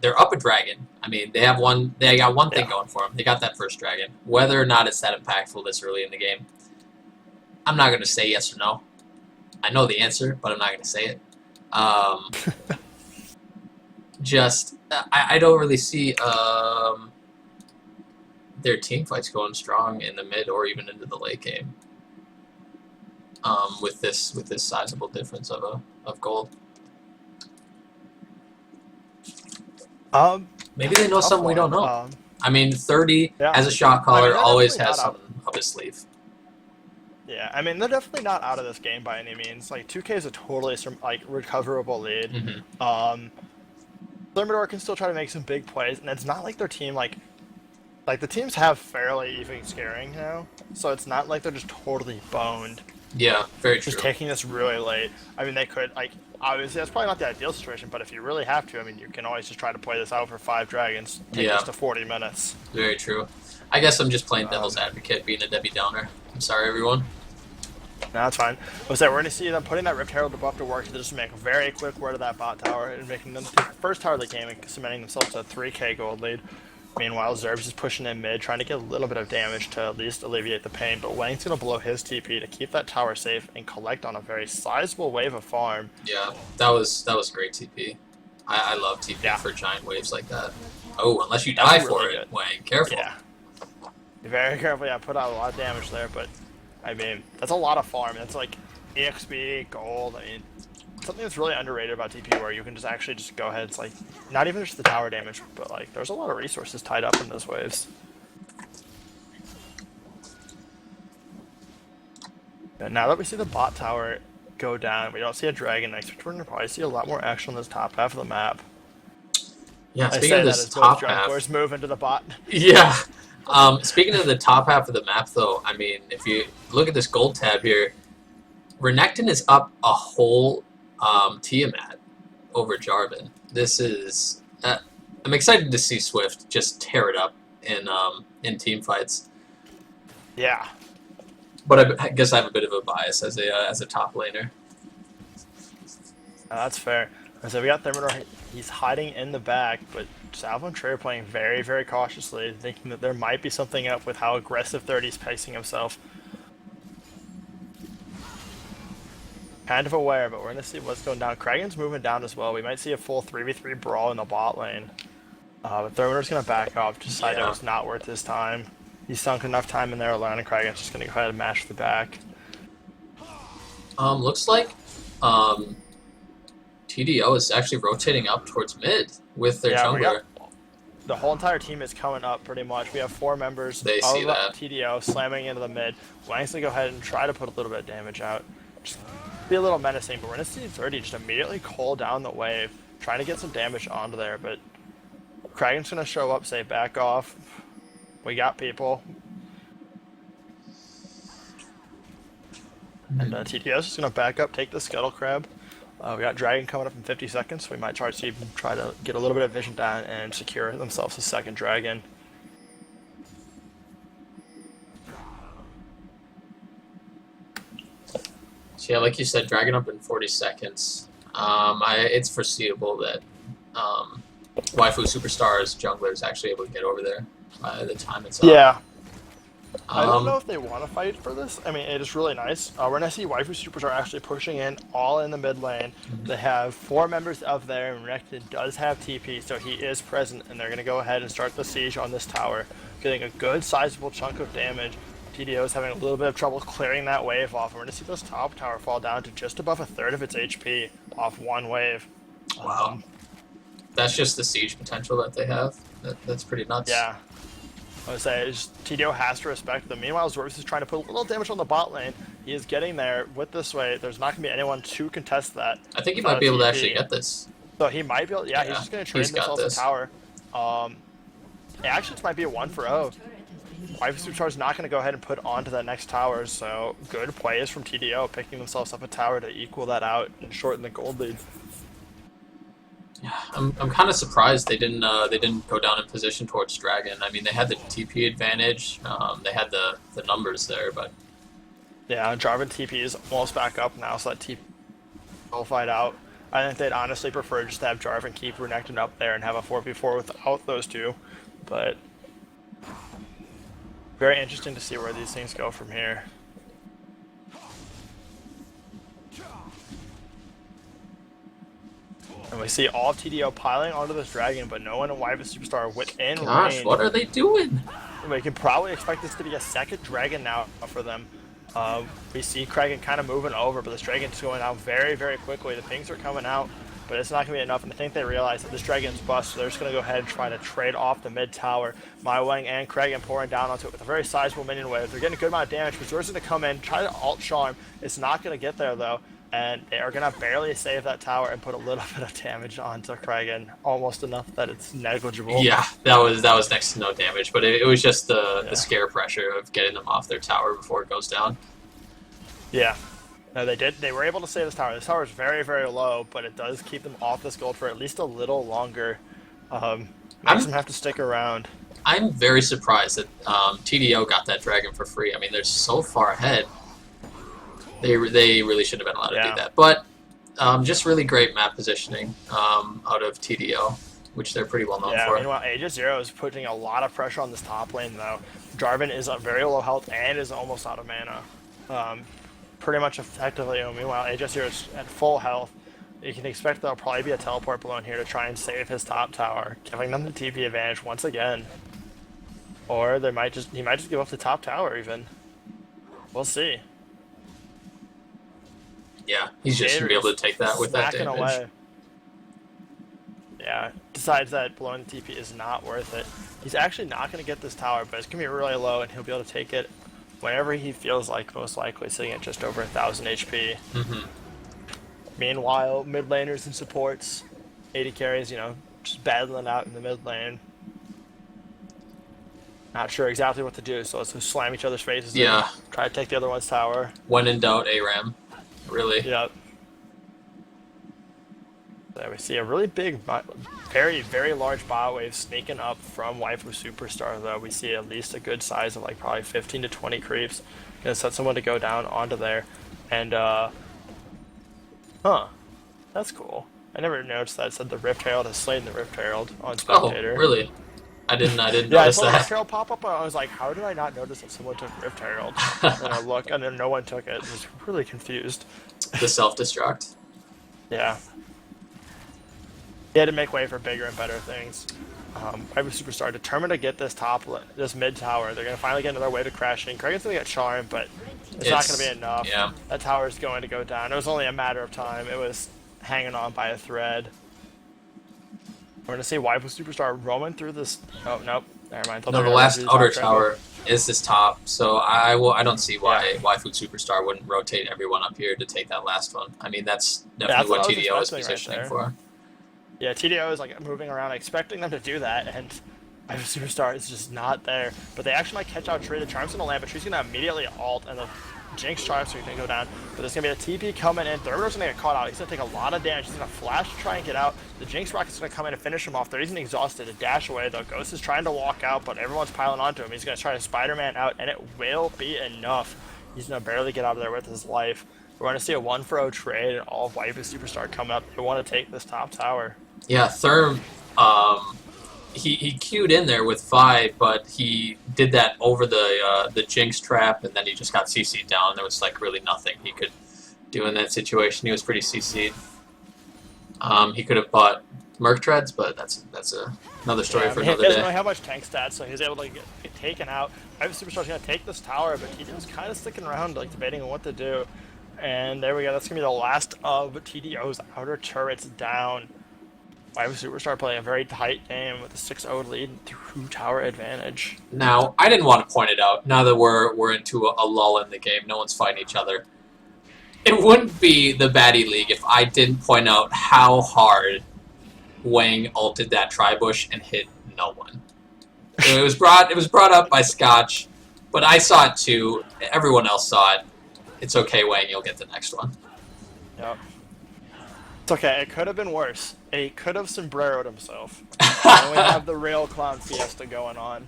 They're up a dragon. I mean, they got one thing going for them. They got that first dragon. Whether or not it's that impactful this early in the game, I'm not going to say yes or no. I know the answer, but I'm not going to say it. I don't really see their team fights going strong in the mid or even into the late game. With this sizable difference of gold. Maybe they know something we don't know. I mean, 30 as a shot caller always has something up his sleeve. Yeah, I mean, they're definitely not out of this game by any means. 2K is a totally recoverable lead. Thermidor can still try to make some big plays, and it's not like their team the teams have fairly even scaring now, so it's not like they're just totally boned. Yeah, very true. Just taking this really late. I mean, they could obviously that's probably not the ideal situation, but if you really have to, I mean, you can always just try to play this out for 5 dragons, take this to 40 minutes. Very true. I guess I'm just playing devil's advocate, being a Debbie Downer. I'm sorry, everyone. No, that's fine. We're going to see them putting that Rift Herald debuff to work to just make a very quick word of that bot tower and making them the first tower of the game and cementing themselves to a 3k gold lead. Meanwhile, Zerbs is pushing in mid, trying to get a little bit of damage to at least alleviate the pain, but Wang's going to blow his TP to keep that tower safe and collect on a very sizable wave of farm. Yeah, that was great TP. I love TP for giant waves like that. Oh, unless you die for it, Wang. Careful. Yeah. Be very careful. Yeah, put out a lot of damage there, but I mean, that's a lot of farm. That's EXP, gold. I mean, something that's really underrated about TP where you can just actually just go ahead. It's not even just the tower damage, but there's a lot of resources tied up in those waves. And now that we see the bot tower go down. We don't see a dragon next, which we're going to probably see a lot more action on this top half of the map. Yeah, I speaking say of that this as both top half, junglers move into the bot. yeah. Speaking of the top half of the map, though, I mean, if you look at this gold tab here, Renekton is up a whole Tiamat over Jarvan. This is... I'm excited to see Swift just tear it up in team fights. Yeah. But I guess I have a bit of a bias as a top laner. That's fair. So we got Thermidor, he's hiding in the back, but Salvo and Trey are playing very, very cautiously, thinking that there might be something up with how aggressive 30's pacing himself. Kind of aware, but we're going to see what's going down. Kragen's moving down as well. We might see a full 3v3 brawl in the bot lane. But Thermidor's going to back off, decide it was not worth his time. He sunk enough time in there alone, and Kragen's just going to go ahead and mash the back. Looks like TDO is actually rotating up towards mid with their jungler. The whole entire team is coming up pretty much. We have 4 members of TDO slamming into the mid. Wang's going to go ahead and try to put a little bit of damage out. Just be a little menacing, but we're going to see 30 just immediately call down the wave, trying to get some damage onto there, but Kragen's going to show up, say back off. We got people. And TDO's just going to back up, take the Scuttle Crab. We got Dragon coming up in 50 seconds, so we might try to get a little bit of vision down and secure themselves a second Dragon. So yeah, like you said, Dragon up in 40 seconds. It's foreseeable that Waifu Superstar's jungler is actually able to get over there by the time it's up. Yeah. I don't know if they want to fight for this. I mean, it is really nice. We're going to see Waifu Superstar actually pushing in all in the mid lane. They have 4 members up there, and Renekton does have TP, so he is present, and they're going to go ahead and start the siege on this tower, getting a good sizable chunk of damage. TDO is having a little bit of trouble clearing that wave off. We're going to see this top tower fall down to just above a third of its HP off one wave. Wow. That's just the siege potential that they have. That's pretty nuts. Yeah. I would say TDO has to respect them. Meanwhile, Zorvis is trying to put a little damage on the bot lane. He is getting there with this way. There's not going to be anyone to contest that. I think he might be able to actually get this. So he might be able, yeah, he's just going to trade himself a tower. Actually, this might be a 1-for-0. Waifu Superstar is not going to go ahead and put onto that next tower, so good plays from TDO, picking themselves up a tower to equal that out and shorten the gold lead. Yeah, I'm kind of surprised they didn't go down in position towards Dragon. I mean, they had the TP advantage, they had the numbers there, but yeah, Jarvan TP is almost back up now, so that TP will fight out. I think they'd honestly prefer just to have Jarvan keep Renekton up there and have a 4v4 without those two, but very interesting to see where these things go from here. And we see all of TDO piling onto this dragon, but no one in Waifu Superstar within range. Gosh, what are they doing? We can probably expect this to be a second dragon now for them. We see Kragen kind of moving over, but this dragon's going out very, very quickly. The pings are coming out, but it's not going to be enough, and I think they realize that this dragon's bust, so they're just going to go ahead and try to trade off the mid tower. Wang and Kragen pouring down onto it with a very sizable minion wave. They're getting a good amount of damage, but Zor's going to come in, try to alt charm. It's not going to get there, though. And they are going to barely save that tower and put a little bit of damage onto Kragen. Almost enough that it's negligible. Yeah, that was next to no damage, but it was just the scare pressure of getting them off their tower before it goes down. Yeah. No, they did. They were able to save this tower. This tower is very, very low, but it does keep them off this gold for at least a little longer. Makes them have to stick around. I'm very surprised that TDO got that dragon for free. I mean, they're so far ahead. They really shouldn't have been allowed to do that. But just really great map positioning out of TDO, which they're pretty well known for. Meanwhile, Aegis Zero is putting a lot of pressure on this top lane, though. Jarvan is at very low health and is almost out of mana. Pretty much effectively. Meanwhile, Aegis Zero is at full health. You can expect there'll probably be a teleport balloon here to try and save his top tower, giving them the TP advantage once again. Or he might just give up the top tower even. We'll see. Yeah, he's just going to be able to take that with that damage. Away. Yeah, decides that blowing the TP is not worth it. He's actually not going to get this tower, but it's going to be really low, and he'll be able to take it whenever he feels like, most likely, sitting at just over 1,000 HP. Meanwhile, mid laners and supports, AD carries, just battling out in the mid lane. Not sure exactly what to do, so let's just slam each other's faces in. Yeah. Try to take the other one's tower. When in doubt, ARAM. Really. Yep. There we see a really big, very, very large bot wave sneaking up from Waifu Superstar, though. We see at least a good size of like probably 15 to 20 creeps. Gonna set someone to go down onto there. And, that's cool. I never noticed that. It said the Rift Herald has slain the Rift Herald on Spectator. Oh, really? I didn't Yeah, I notice saw the Rift that. Herald pop up, and I was like, how did I not notice that someone took Rift Herald? And I look, and then no one took it. I was really confused. The self-destruct. Yeah. He had to make way for bigger and better things. Waifu Superstar determined to get this this mid tower. They're gonna finally get another wave to crashing. Kraken's gonna get charmed, but it's not gonna be enough. Yeah. That tower is going to go down. It was only a matter of time. It was hanging on by a thread. We're gonna see Waifu Superstar roaming through this. Oh nope, never mind. No, the last outer tower is this top, so I don't see why Waifu Superstar wouldn't rotate everyone up here to take that last one. I mean, that's definitely what TDO is positioning for. Yeah, TDO is like moving around, expecting them to do that, and Waifu Superstar is just not there. But they actually might catch out Tree. The Charm's gonna land, but she's gonna immediately ult, and the Jinx Charms are gonna go down. But there's gonna be a TP coming in. Thermidor's gonna get caught out. He's gonna take a lot of damage. He's gonna flash to try and get out. The Jinx Rocket's gonna come in and finish him off. They're even exhausted to dash away, though. Ghost is trying to walk out, but everyone's piling onto him. He's gonna try to Spider-Man out, and it will be enough. He's gonna barely get out of there with his life. We're gonna see a 1-for-0 trade, and all of Waifu Superstar coming up. They want to take this top tower. Yeah, Therm, he queued in there with Vi, but he did that over the Jinx trap, and then he just got CC'd down. There was like really nothing he could do in that situation. He was pretty CC'd. He could have bought Merc Treads, but that's another story for another day. He doesn't really have much tank stats, so he was able to get taken out. Waifu Superstar's gonna take this tower, but he was kind of sticking around, like debating on what to do. And there we go. That's gonna be the last of TDO's outer turrets down. Waifu Superstar playing a very tight game with a 6-0 lead and 2-tower advantage. Now, I didn't want to point it out. Now that we're into a lull in the game, no one's fighting each other. It wouldn't be the baddie league if I didn't point out how hard Wang ulted that Tribush and hit no one. It was brought up by Scotch, but I saw it too. Everyone else saw it. It's okay, Wang. You'll get the next one. Yep. It's okay. It could have been worse. He could have sombreroed himself. And we have the real clown fiesta going on.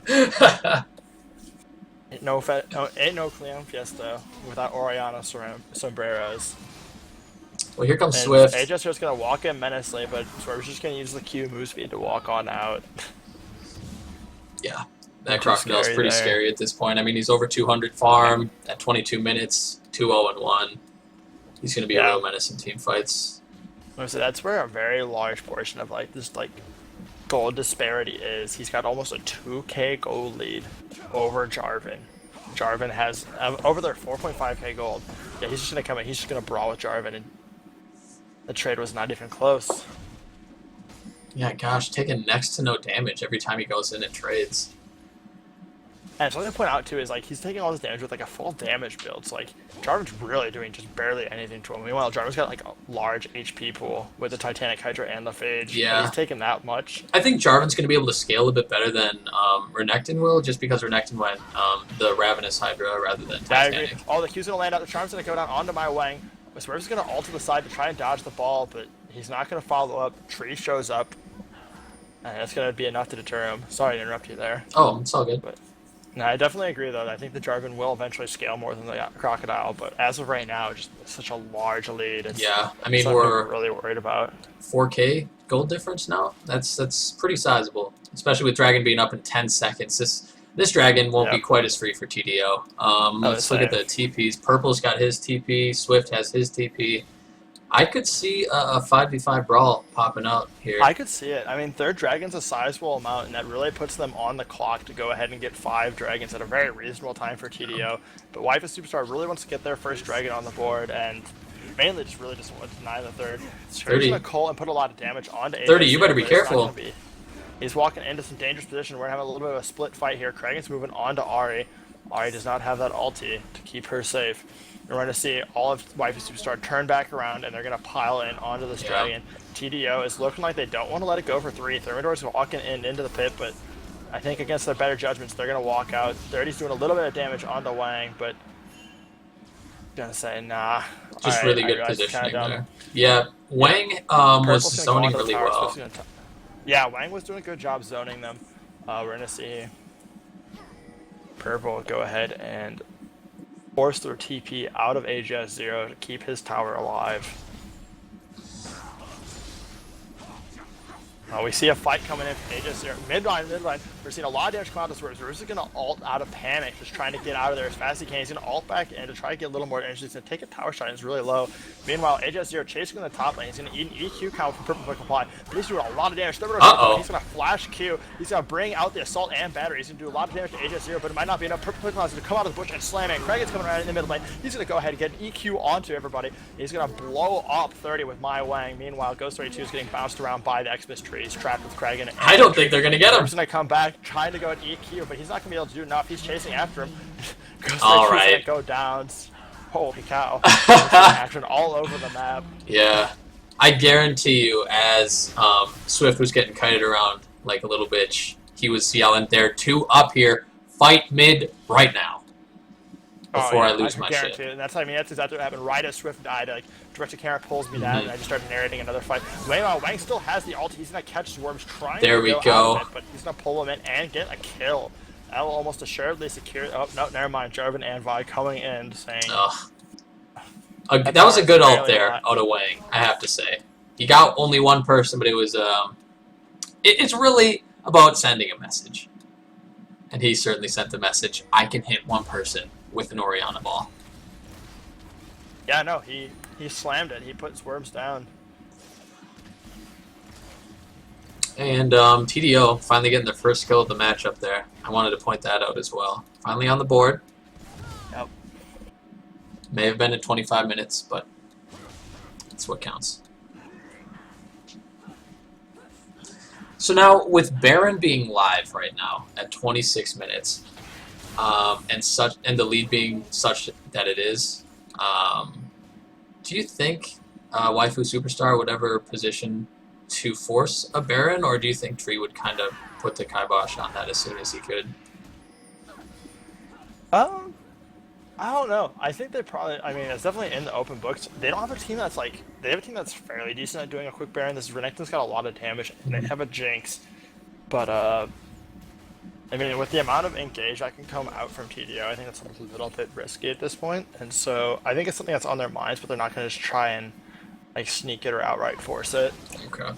Ain't no clown fiesta without Oriana sombreros. Well, here comes And Swift. AJ's just gonna walk in menacingly, but Swerve's just gonna use the Q move speed to walk on out. Yeah, that Crocodile's pretty scary at this point. I mean, he's over 200 farm at 22 minutes, 2-0-1. He's gonna be a real menace in team fights. So that's where a very large portion of this gold disparity is. He's got almost a 2k gold lead over Jarvan. Jarvan has over there 4.5k gold. Yeah, he's just gonna come in. He's just gonna brawl with Jarvan, and the trade was not even close. Yeah, gosh, taking next to no damage every time he goes in and trades. And something to point out too is he's taking all this damage with a full damage build. So Jarvan's really doing just barely anything to him. Meanwhile, Jarvan's got a large HP pool with the Titanic Hydra and the Phage. Yeah, he's taking that much. I think Jarvan's going to be able to scale a bit better than Renekton will, just because Renekton went the Ravenous Hydra rather than Titanic. I agree. Oh, the Q's gonna land out. The Charm's gonna go down onto my Wang. Swerve's gonna ult to the side to try and dodge the ball, but he's not gonna follow up. Tree shows up, and that's gonna be enough to deter him. Sorry to interrupt you there. Oh, it's all good. But no, I definitely agree though. I think the Jarvan will eventually scale more than the Crocodile, but as of right now, just such a large lead. Yeah, I mean we're really worried about 4k gold difference now. That's pretty sizable, especially with Dragon being up in 10 seconds. This Dragon won't be quite as free for TDO. Let's look at the TPs. Purple's got his TP. Swift has his TP. I could see a 5v5 brawl popping out here. I could see it. I mean, third Dragon's a sizable amount, and that really puts them on the clock to go ahead and get 5 Dragons at a very reasonable time for TDO. But Waifu Superstar really wants to get their first Dragon on the board, and mainly just want to deny the third. He's going to call and put a lot of damage onto AJ. 30, you better be careful. He's walking into some dangerous position. We're going to have a little bit of a split fight here. Kragen's moving on to Ahri. Ahri does not have that ulti to keep her safe. We're going to see all of Waifu Superstar turn back around, and they're going to pile in onto this dragon. TDO is looking like they don't want to let it go for 3. Thermidor's walking into the pit, but I think against their better judgments, they're going to walk out. 30's doing a little bit of damage onto Wang, but gonna say nah. Just really good positioning there. Yeah, Wang was zoning really well. Yeah, Wang was doing a good job zoning them. We're gonna see Purple go ahead and force their TP out of AGS 0 to keep his tower alive. We see a fight coming in from AGS 0. Mid-line. We're seeing a lot of damage come out of Swerve. Swerve's going to ult out of panic, just trying to get out of there as fast as he can. He's going to ult back in to try to get a little more energy. He's going to take a tower shot, and it's really low. Meanwhile, AGS 0 chasing in the top lane. He's going to eat an EQ count from Purple Quick Apply, but he's doing a lot of damage. He's going to flash Q. He's going to bring out the Assault and Battery. He's going to do a lot of damage to AGS 0, but it might not be enough. Purple Quick Apply is going to come out of the bush and slam it. Kragan's coming around in the middle lane. He's going to go ahead and get an EQ onto everybody. He's going to blow up 30 with My Wang. Meanwhile, Ghost 32 is getting bounced around by the Xmas tree. He's trapped with Kragan. I don't think they're going to get him. He's going to come back, trying to go at EQ, but he's not going to be able to do enough. He's chasing after him. All right. Going to go down. Holy cow. Action all over the map. Yeah. I guarantee you, as Swift was getting kited around like a little bitch, he was yelling, "There are 2 up here. Fight mid right now." Before I lose my shit. And that's exactly what happened. Right as Swift died, like director camera pulls me down, and I just started narrating another fight. Wang still has the ult. He's gonna catch Swarms trying to go out of it, but he's gonna pull him in and get a kill. That will almost assuredly secure. Oh no, never mind. Jarvan and Vi coming in saying. That was a good ult there out of Wang, I have to say. He got only one person, but it was it's really about sending a message, and he certainly sent the message. I can hit one person with an Orianna ball. Yeah, no, he slammed it. He put Swerves down. And TDO finally getting their first kill of the match up there. I wanted to point that out as well. Finally on the board. Yep. May have been in 25 minutes, but that's what counts. So now, with Baron being live right now at 26 minutes, and the lead being such that it is, do you think Waifu Superstar would ever position to force a Baron, or do you think Tree would kind of put the kibosh on that as soon as he could? I don't know. I think they probably. I mean, it's definitely in the open books. They don't have a team that's like. They have a team that's fairly decent at doing a quick Baron. This Renekton's got a lot of damage, and they have a Jinx, but I mean, with the amount of engage that can come out from TDO, I think that's a little bit risky at this point. And so I think it's something that's on their minds, but they're not going to just try and like sneak it or outright force it. Okay.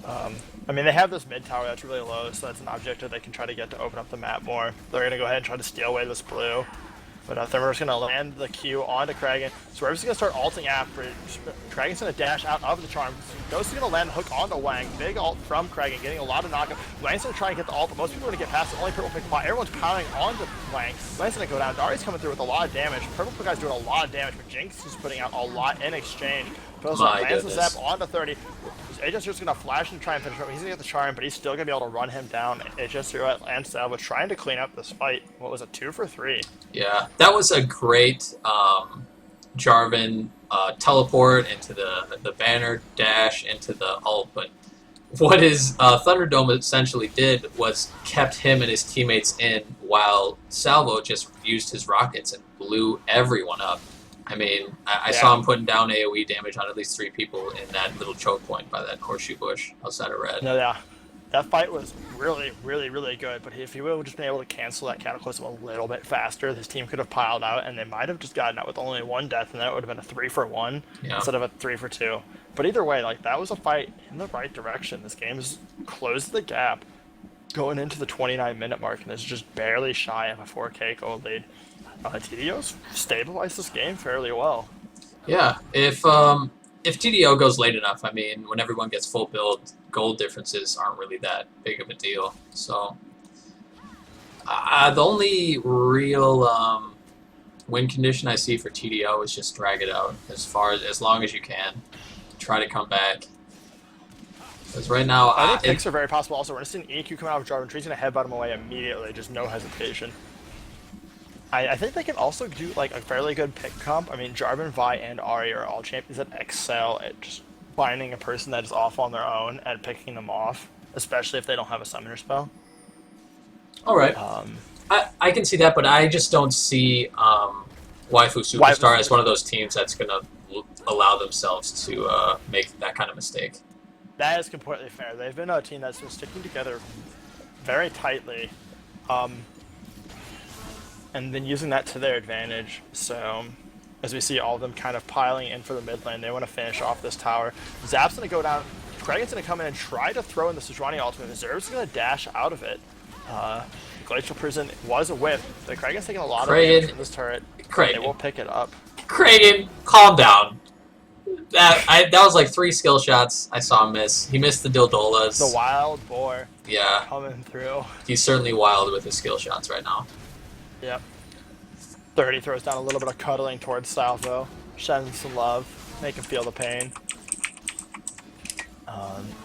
I mean, they have this mid tower that's really low, so that's an objective they can try to get to open up the map more. They're going to go ahead and try to steal away this blue. But Thermidor's going to land the Q onto Kragan. Swerve's going to start ulting after it. Kragan's going to dash out of the charm. Ghost is going to land the hook onto Wang. Big ult from Kragan, getting a lot of knockup. Wang's going to try and get the ult, but most people are going to get past it. Only Purple Pick Apply. Everyone's pounding onto Wang. Wang's going to go down. Dari's coming through with a lot of damage. Purple Pick Guy's doing a lot of damage, but Jinx is putting out a lot in exchange. Goes lands the zap onto 30. AJ's just going to flash and try and finish him. He's going to get the charm, but he's still going to be able to run him down. AJ's and Salva trying to clean up this fight. What was it, 2 for 3? Yeah, that was a great Jarvan teleport into the banner, dash into the ult, but what his Thunderdome essentially did was kept him and his teammates in while Salvo just used his rockets and blew everyone up. I mean, I saw him putting down AoE damage on at least 3 people in that little choke point by that horseshoe bush outside of red. No, yeah. That fight was really, really, really good, but if he would have just been able to cancel that Cataclysm a little bit faster, his team could have piled out, and they might have just gotten out with only 1 death, and that would have been a 3 for 1 instead of a 3 for 2. But either way, like, that was a fight in the right direction. This game has closed the gap going into the 29-minute mark, and it's just barely shy of a 4K gold lead. TDO's stabilized this game fairly well. Yeah, if TDO goes late enough, I mean, when everyone gets full build, gold differences aren't really that big of a deal. So the only real win condition I see for TDO is just drag it out as long as you can. Try to come back. Because right now, I think picks are very possible. Also, we're going to see an EQ come out of Jarvan. Tree's going to headbutt him away immediately, just no hesitation. I think they can also do like a fairly good pick comp. I mean, Jarvan, Vi, and Ahri are all champions that excel at just finding a person that is off on their own and picking them off, especially if they don't have a summoner spell. All right. Um, I can see that, but I just don't see Waifu Superstar as one of those teams that's going to allow themselves to make that kind of mistake. That is completely fair. They've been a team that's been sticking together very tightly, and then using that to their advantage. So, as we see all of them kind of piling in for the mid lane, they want to finish off this tower. Zap's going to go down. Kragan's going to come in and try to throw in the Sejuani ultimate. Zerv's going to dash out of it. Glacial Prison was a whiff. The Kragan's taking a lot of damage from this turret. They will pick it up. Kragan, calm down. That was like 3 skill shots I saw him miss. He missed the Dildolas. The wild boar. Yeah. Coming through. He's certainly wild with his skill shots right now. Yep. 30 throws down a little bit of cuddling towards Salvo. Shedding some love. Make him feel the pain.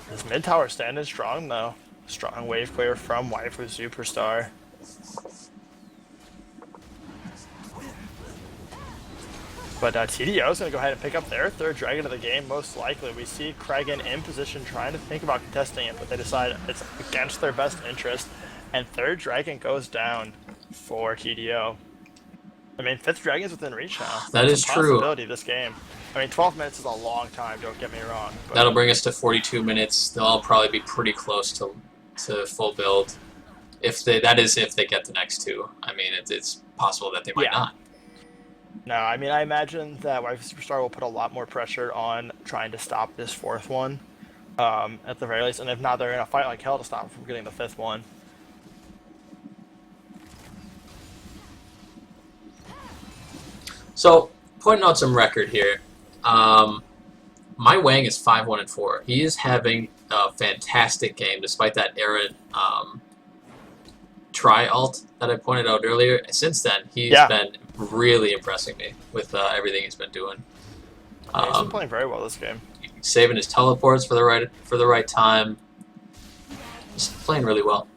This mid tower stand is strong though. Strong wave clear from Waifu Superstar. But TDO is going to go ahead and pick up their 3rd dragon of the game, most likely. We see Kragan in position trying to think about contesting it, but they decide it's against their best interest. And 3rd dragon goes down for TDO. I mean, 5th dragon is within reach now. That is true. Possibility this game. I mean, 12 minutes is a long time, don't get me wrong. But that'll bring us to 42 minutes. They'll all probably be pretty close to full build. If they get the next 2. I mean, it's possible that they might not. No, I mean, I imagine that Waifu Superstar will put a lot more pressure on trying to stop this 4th one, at the very least. And if not, they're going to fight like hell to stop them from getting the 5th one. So, pointing out some record here. My Wang is 5-1-4. He is having a fantastic game, despite that errant tri-alt that I pointed out earlier. Since then, he's been really impressing me with everything he's been doing. He's been playing very well this game. Saving his teleports for the right time. Just playing really well.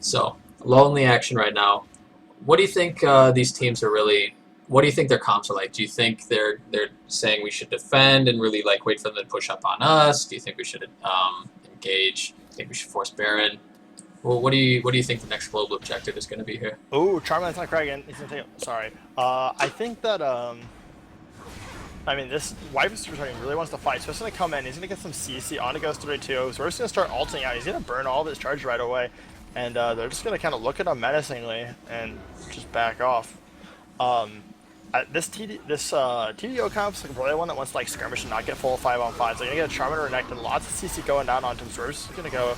So, low in the action right now. What do you think these teams are really... What do you think their comps are like? Do you think they're saying we should defend and really like wait for them to push up on us? Do you think we should engage? Do you think we should force Baron? Well, what do you think the next global objective is going to be here? Ooh, Charman's not Kragan. He's gonna take. Sorry. I think that I mean, this Waifu Superstar really wants to fight, so he's going to come in. He's going to get some CC onto Ghost 32. So we're just going to start ulting out. He's going to burn all of his charge right away. And they're just going to kind of look at him menacingly and just back off. This TDO comp's like really one that wants to like skirmish and not get full 5-on-5. So you're going to get a Charmin Renekton and lots of CC going down onto him. So we're just going to go...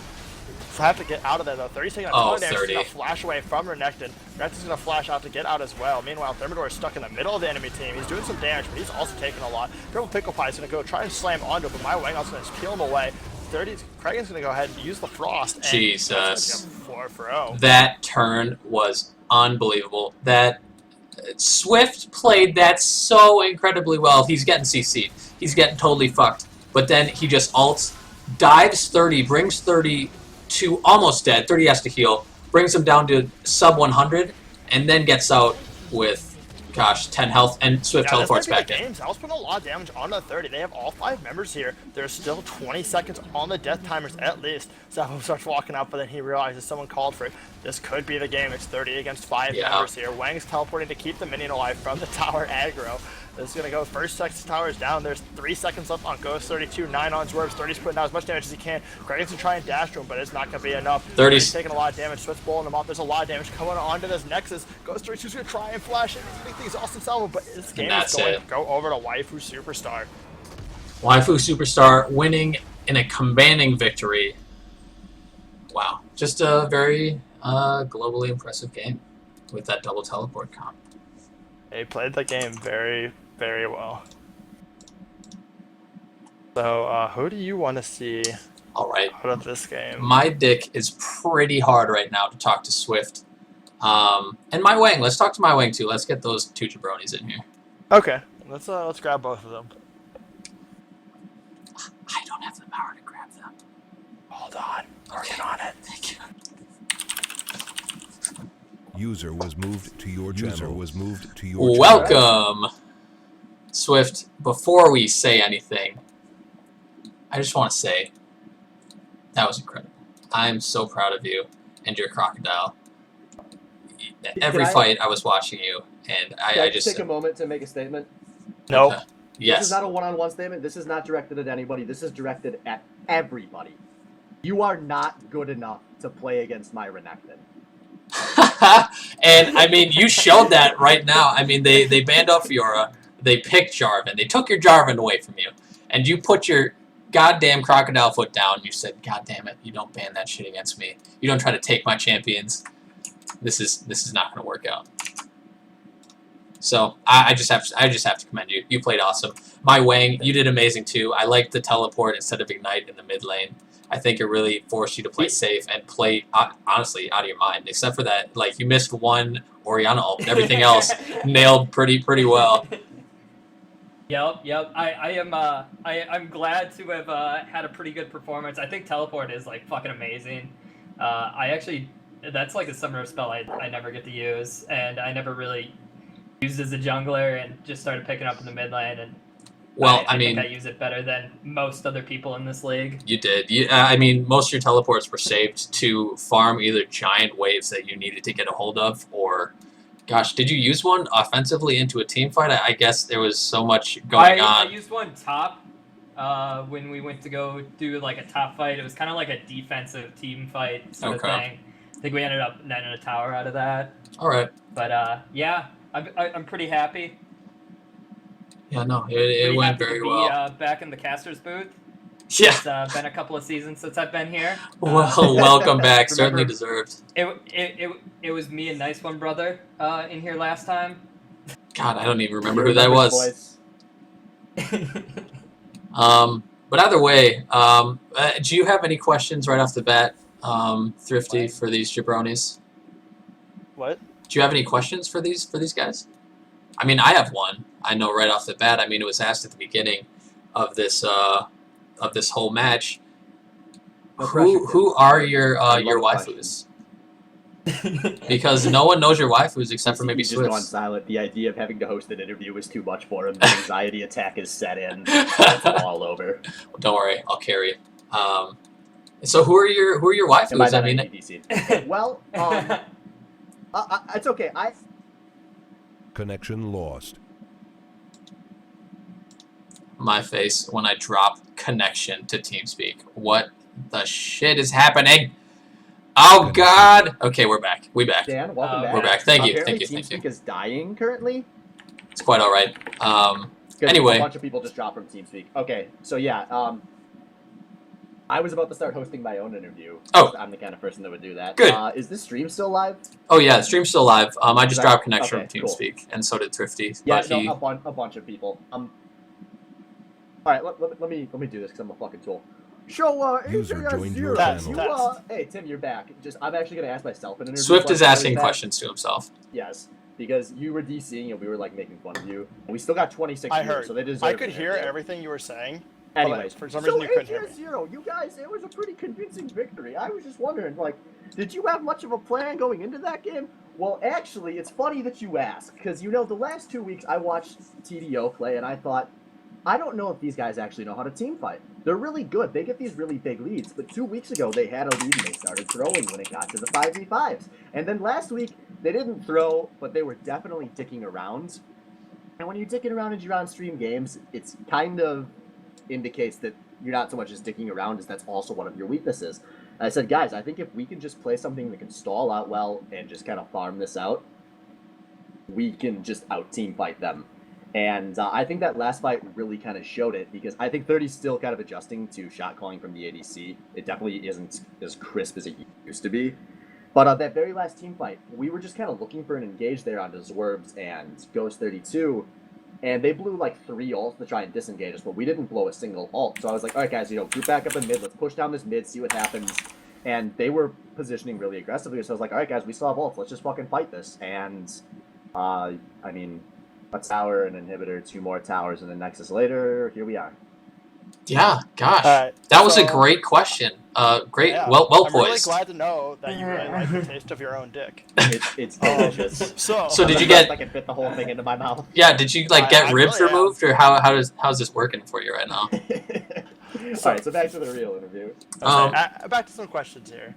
have to get out of there though. 30 seconds on damage. He's gonna flash away from Renekton. Renekton's gonna flash out to get out as well. Meanwhile, Thermidor is stuck in the middle of the enemy team. He's doing some damage, but he's also taking a lot. Purple Pickle Pie is gonna go try and slam onto him, but my Wang also gonna just peel him away. Kragan's gonna go ahead and use the Frost. And Jesus. 4-0. That turn was unbelievable. That Swift played that so incredibly well. He's getting CC'd. He's getting totally fucked. But then he just ults, dives 30, brings 30 to almost dead. 30 has to heal, brings him down to sub 100, and then gets out with, gosh, 10 health, and Swift teleports back in. Sal's putting a lot of damage on the 30. They have all 5 members here. There's still 20 seconds on the death timers at least. Salvo starts walking out, but then he realizes someone called for it. This could be the game. It's 30 against 5 members here. Wang's teleporting to keep the minion alive from the tower aggro. This is going to go first 6 towers down. There's 3 seconds left on Ghost 32, 9 on Zwerves. 30's putting out as much damage as he can. Kragan's going to try and dash to him, but it's not going to be enough. 30's taking a lot of damage. Swift's bowling him off. There's a lot of damage coming onto this Nexus. Ghost 32's going to try and flash it. He's going to make things awesome salvo, but this game is going to go over to Waifu Superstar. Waifu Superstar winning in a commanding victory. Wow. Just a very globally impressive game with that double teleport comp. They played the game very, very well. So, who do you want to see out of this game? My dick is pretty hard right now to talk to Swift. And my Wang. Let's talk to my Wang too. Let's get those 2 jabronis in here. Okay. Let's grab both of them. I don't have the power to grab them. Hold on. Working on it. Thank you. User was moved to your channel. Welcome, Swift. Before we say anything, I just want to say that was incredible. I'm so proud of you and your crocodile. Every fight I was watching you, and I just take a moment to make a statement. Nope. Yes. This is not a one-on-one statement. This is not directed at anybody. This is directed at everybody. You are not good enough to play against my Renekton. And I mean, you showed that right now. I mean, they banned off Fiora, they picked Jarvan, they took your Jarvan away from you, and you put your goddamn crocodile foot down. You said, "God damn it, you don't ban that shit against me. You don't try to take my champions. This is not going to work out." So I just have to commend you. You played awesome. My Wang, you did amazing too. I liked the teleport instead of ignite in the mid lane. I think it really forced you to play safe and play, honestly, out of your mind. Except for that, like, you missed one Orianna ult, but everything else nailed pretty well. Yep. I'm glad to have had a pretty good performance. I think teleport is like fucking amazing. That's like a summoner spell I never get to use, and I never really used as a jungler, and just started picking up in the mid lane, and Well, I mean, think I use it better than most other people in this league. You did. I mean, most of your teleports were saved to farm either giant waves that you needed to get a hold of, or, gosh, did you use one offensively into a team fight? I guess there was so much going on. I used one top when we went to go do like a top fight. It was kind of like a defensive team fight sort of thing. I think we ended up netting a tower out of that. All right. But yeah, I'm pretty happy. Yeah, no, it went very well. Back in the caster's booth. Yeah. It's been a couple of seasons since I've been here. Well, welcome back. Certainly deserved. It was me and Nice One Brother in here last time. God, I don't even remember who that was. But either way, do you have any questions right off the bat, Thrifty, for these jabronis? What? Do you have any questions for these guys? I mean, I have one. I know right off the bat. I mean, it was asked at the beginning of this whole match. Who are your waifus? Because no one knows your waifus except for maybe Swift. He's just gone silent. The idea of having to host an interview was too much for him. The anxiety attack is set in. It's all over. Don't worry, I'll carry. So who are your waifus? I mean, well, it's okay. Connection lost. My face when I drop connection to TeamSpeak. What the shit is happening? Oh God! Okay, we're back. We back. Dan, welcome back. We're back. Thank you. Apparently TeamSpeak is dying currently. It's quite all right. Anyway, a bunch of people just dropped from TeamSpeak. Okay, so yeah, I was about to start hosting my own interview. Oh. I'm the kind of person that would do that. Good. Is this stream still live? Oh yeah, the stream's still live. I just dropped connection from TeamSpeak, and so did Thrifty. Yeah, a bunch of people. All right, let me do this because I'm a fucking tool. So, User joined your channel. Hey Tim, you're back. I'm actually gonna ask myself an interview. Swift is asking questions to himself. Yes, because you were DCing and we were like making fun of you, and we still got 26 I viewers, heard. so they deserve. I could hear everything you were saying. Anyways, for some reason you couldn't hear me. You guys, it was a pretty convincing victory. I was just wondering, like, did you have much of a plan going into that game? Well, actually, it's funny that you ask, because, you know, the last 2 weeks I watched TDO play, and I thought, I don't know if these guys actually know how to team fight. They're really good. They get these really big leads, but 2 weeks ago they had a lead and they started throwing when it got to the 5v5s. And then last week, they didn't throw, but they were definitely dicking around. And when you're dicking around in your on-stream games, it's kind of indicates that you're not so much as dicking around as that's also one of your weaknesses. And I said, guys, I think if we can just play something that can stall out well and just kind of farm this out, we can just out-team fight them. And I think that last fight really kind of showed it, because I think 30's still kind of adjusting to shot calling from the ADC. It definitely isn't as crisp as it used to be. But that very last team fight, we were just kind of looking for an engage there onto Zwerves and Ghost 32, and they blew like 3 ults to try and disengage us, but we didn't blow a single ult. So I was like, all right, guys, group back up in mid. Let's push down this mid, see what happens. And they were positioning really aggressively, so I was like, all right, guys, we still have ults. Let's just fucking fight this. And, I mean, a tower, an inhibitor, 2 more towers, and a Nexus later. Here we are. Yeah, gosh. Alright, That was a so- great question. Great, Yeah, well I'm really poised. glad to know that you really like the taste of your own dick. It's delicious. So So did I'm you impressed get- I can fit the whole thing into my mouth. Yeah, did you like get I ribs really am. removed, or how's this working for you right now? Alright, so back to the real interview. Back to some questions here.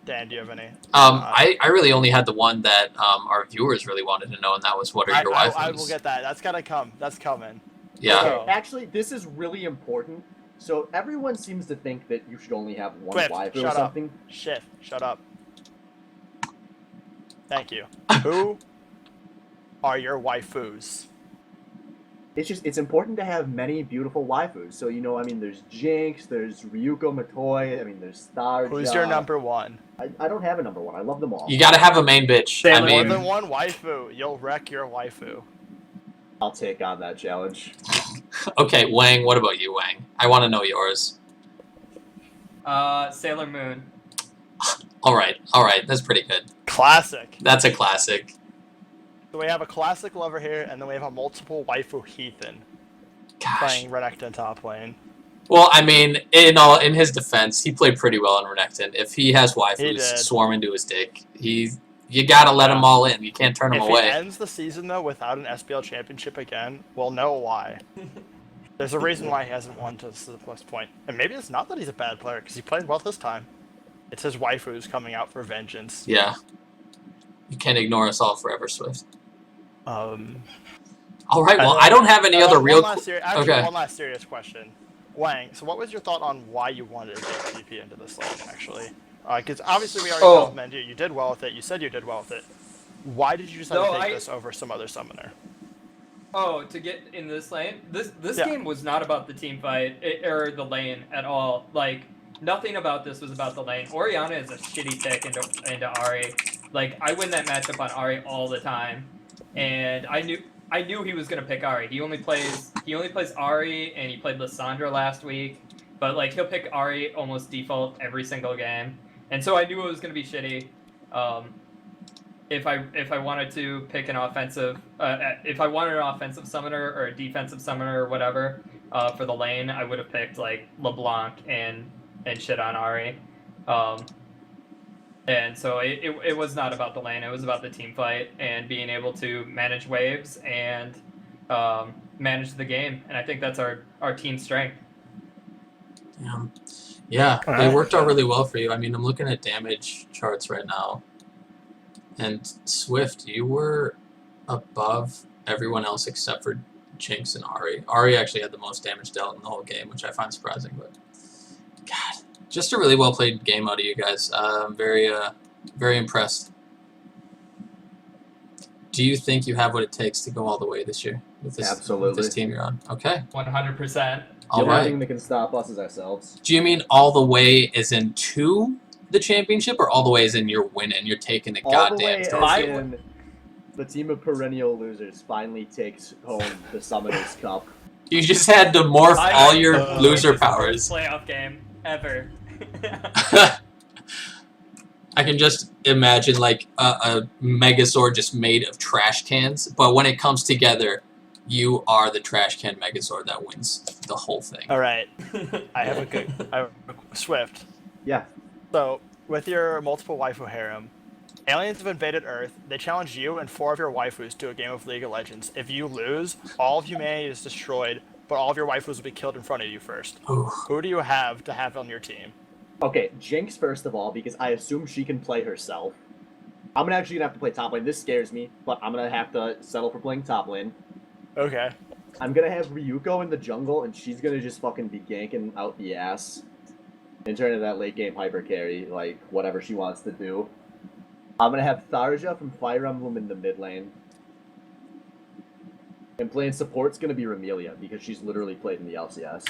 Dan, do you have any? I really only had the one that our viewers really wanted to know, and that was what are your waifus? I will get that. That's gotta come. That's coming. Yeah. Okay, actually, this is really important. So everyone seems to think that you should only have one Quick, waifu or shut up. something. Shut up. Thank you. Who are your waifus? It's important to have many beautiful waifus. So I mean, there's Jinx, there's Ryuko Matoi, I mean, there's Starja. Who's your number one? I don't have a number one. I love them all. You gotta have a main bitch. I Sailor More mean, than one waifu, you'll wreck your waifu. I'll take on that challenge. okay, Wang. What about you, Wang? I want to know yours. Sailor Moon. All right, that's pretty good. Classic. That's a classic. So we have a classic lover here, and then we have a multiple waifu Heathen Gosh. playing Renekton top lane. Well, I mean, in his defense, he played pretty well in Renekton. If he has He waifus did. swarm into his dick, you gotta let them all in. You can't turn them If away. he ends the season though without an SBL championship again, we'll know why. There's a reason why he hasn't won to this point, and maybe it's not that he's a bad player because he played well this time. It's his waifus coming out for vengeance. Yeah. You can't ignore us all forever, Swift. All right. Well, I don't have any other real. Actually, one last serious question. Wang, so what was your thought on why you wanted to take TP into this lane, actually? Because obviously we already complimented you. You did well with it. You said you did well with it. Why did you decide to take this over some other summoner? Oh, to get in this lane? This Yeah. game was not about the team fight or the lane at all. Like, nothing about this was about the lane. Oriana is a shitty pick into Ahri. Like, I win that matchup on Ahri all the time, and I knew he was gonna pick Ahri. He only plays Ahri, and he played Lissandra last week. But like, he'll pick Ahri almost default every single game, and so I knew it was gonna be shitty. If I wanted to pick an offensive, if I wanted an offensive summoner or a defensive summoner or whatever for the lane, I would have picked like LeBlanc and shit on Ahri. And so it was not about the lane. It was about the team fight and being able to manage waves and manage the game. And I think that's our team strength. Yeah, All it right. worked out really well for you. I mean, I'm looking at damage charts right now, and Swift, you were above everyone else except for Jinx and Ahri. Ahri actually had the most damage dealt in the whole game, which I find surprising. But God, just a really well played game out of you guys. I'm very impressed. Do you think you have what it takes to go all the way this year with this, Absolutely. with this team you're on? Okay, 100%. all The only right. thing that can stop us is ourselves. Do you mean all the way as in to the championship, or all the way as in you're winning, you're taking the All the way goddamn as trophy? in the team of perennial losers finally takes home the Summoners Cup. You just had to morph all your loser This is the powers. worst playoff game ever. I can just imagine like a Megazord just made of trash cans, but when it comes together, you are the trash can Megazord that wins the whole thing. All right, I have Swift. Yeah. So with your multiple waifu harem, aliens have invaded Earth. They challenge you and 4 of your waifus to a game of League of Legends. If you lose, all of humanity is destroyed, but all of your waifus will be killed in front of you first. Ooh. Who do you have to have on your team? Okay, Jinx first of all, because I assume she can play herself. I'm actually gonna have to play top lane. This scares me, but I'm gonna have to settle for playing top lane. Okay. I'm gonna have Ryuko in the jungle, and she's gonna just fucking be ganking out the ass and turn into that late game hyper carry, like whatever she wants to do. I'm gonna have Tharja from Fire Emblem in the mid lane. And playing support's gonna be Ramelia, because she's literally played in the LCS.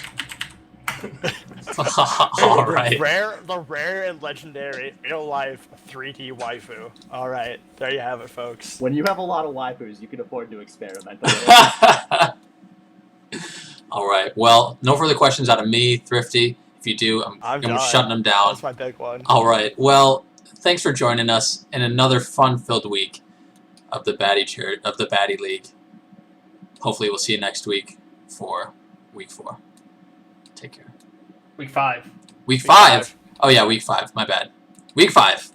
All right. The rare and legendary real life 3D waifu. All right, there you have it, folks. When you have a lot of waifus, you can afford to experiment a little. All right. Well, no further questions out of me, Thrifty. If you do, I'm done. shutting them down. That's my big one. All right. Well, thanks for joining us in another fun-filled week of the Baddie League. Hopefully, we'll see you next week for week 4. Take care. Week 5. Week 5. Oh yeah, week 5. My bad. Week 5.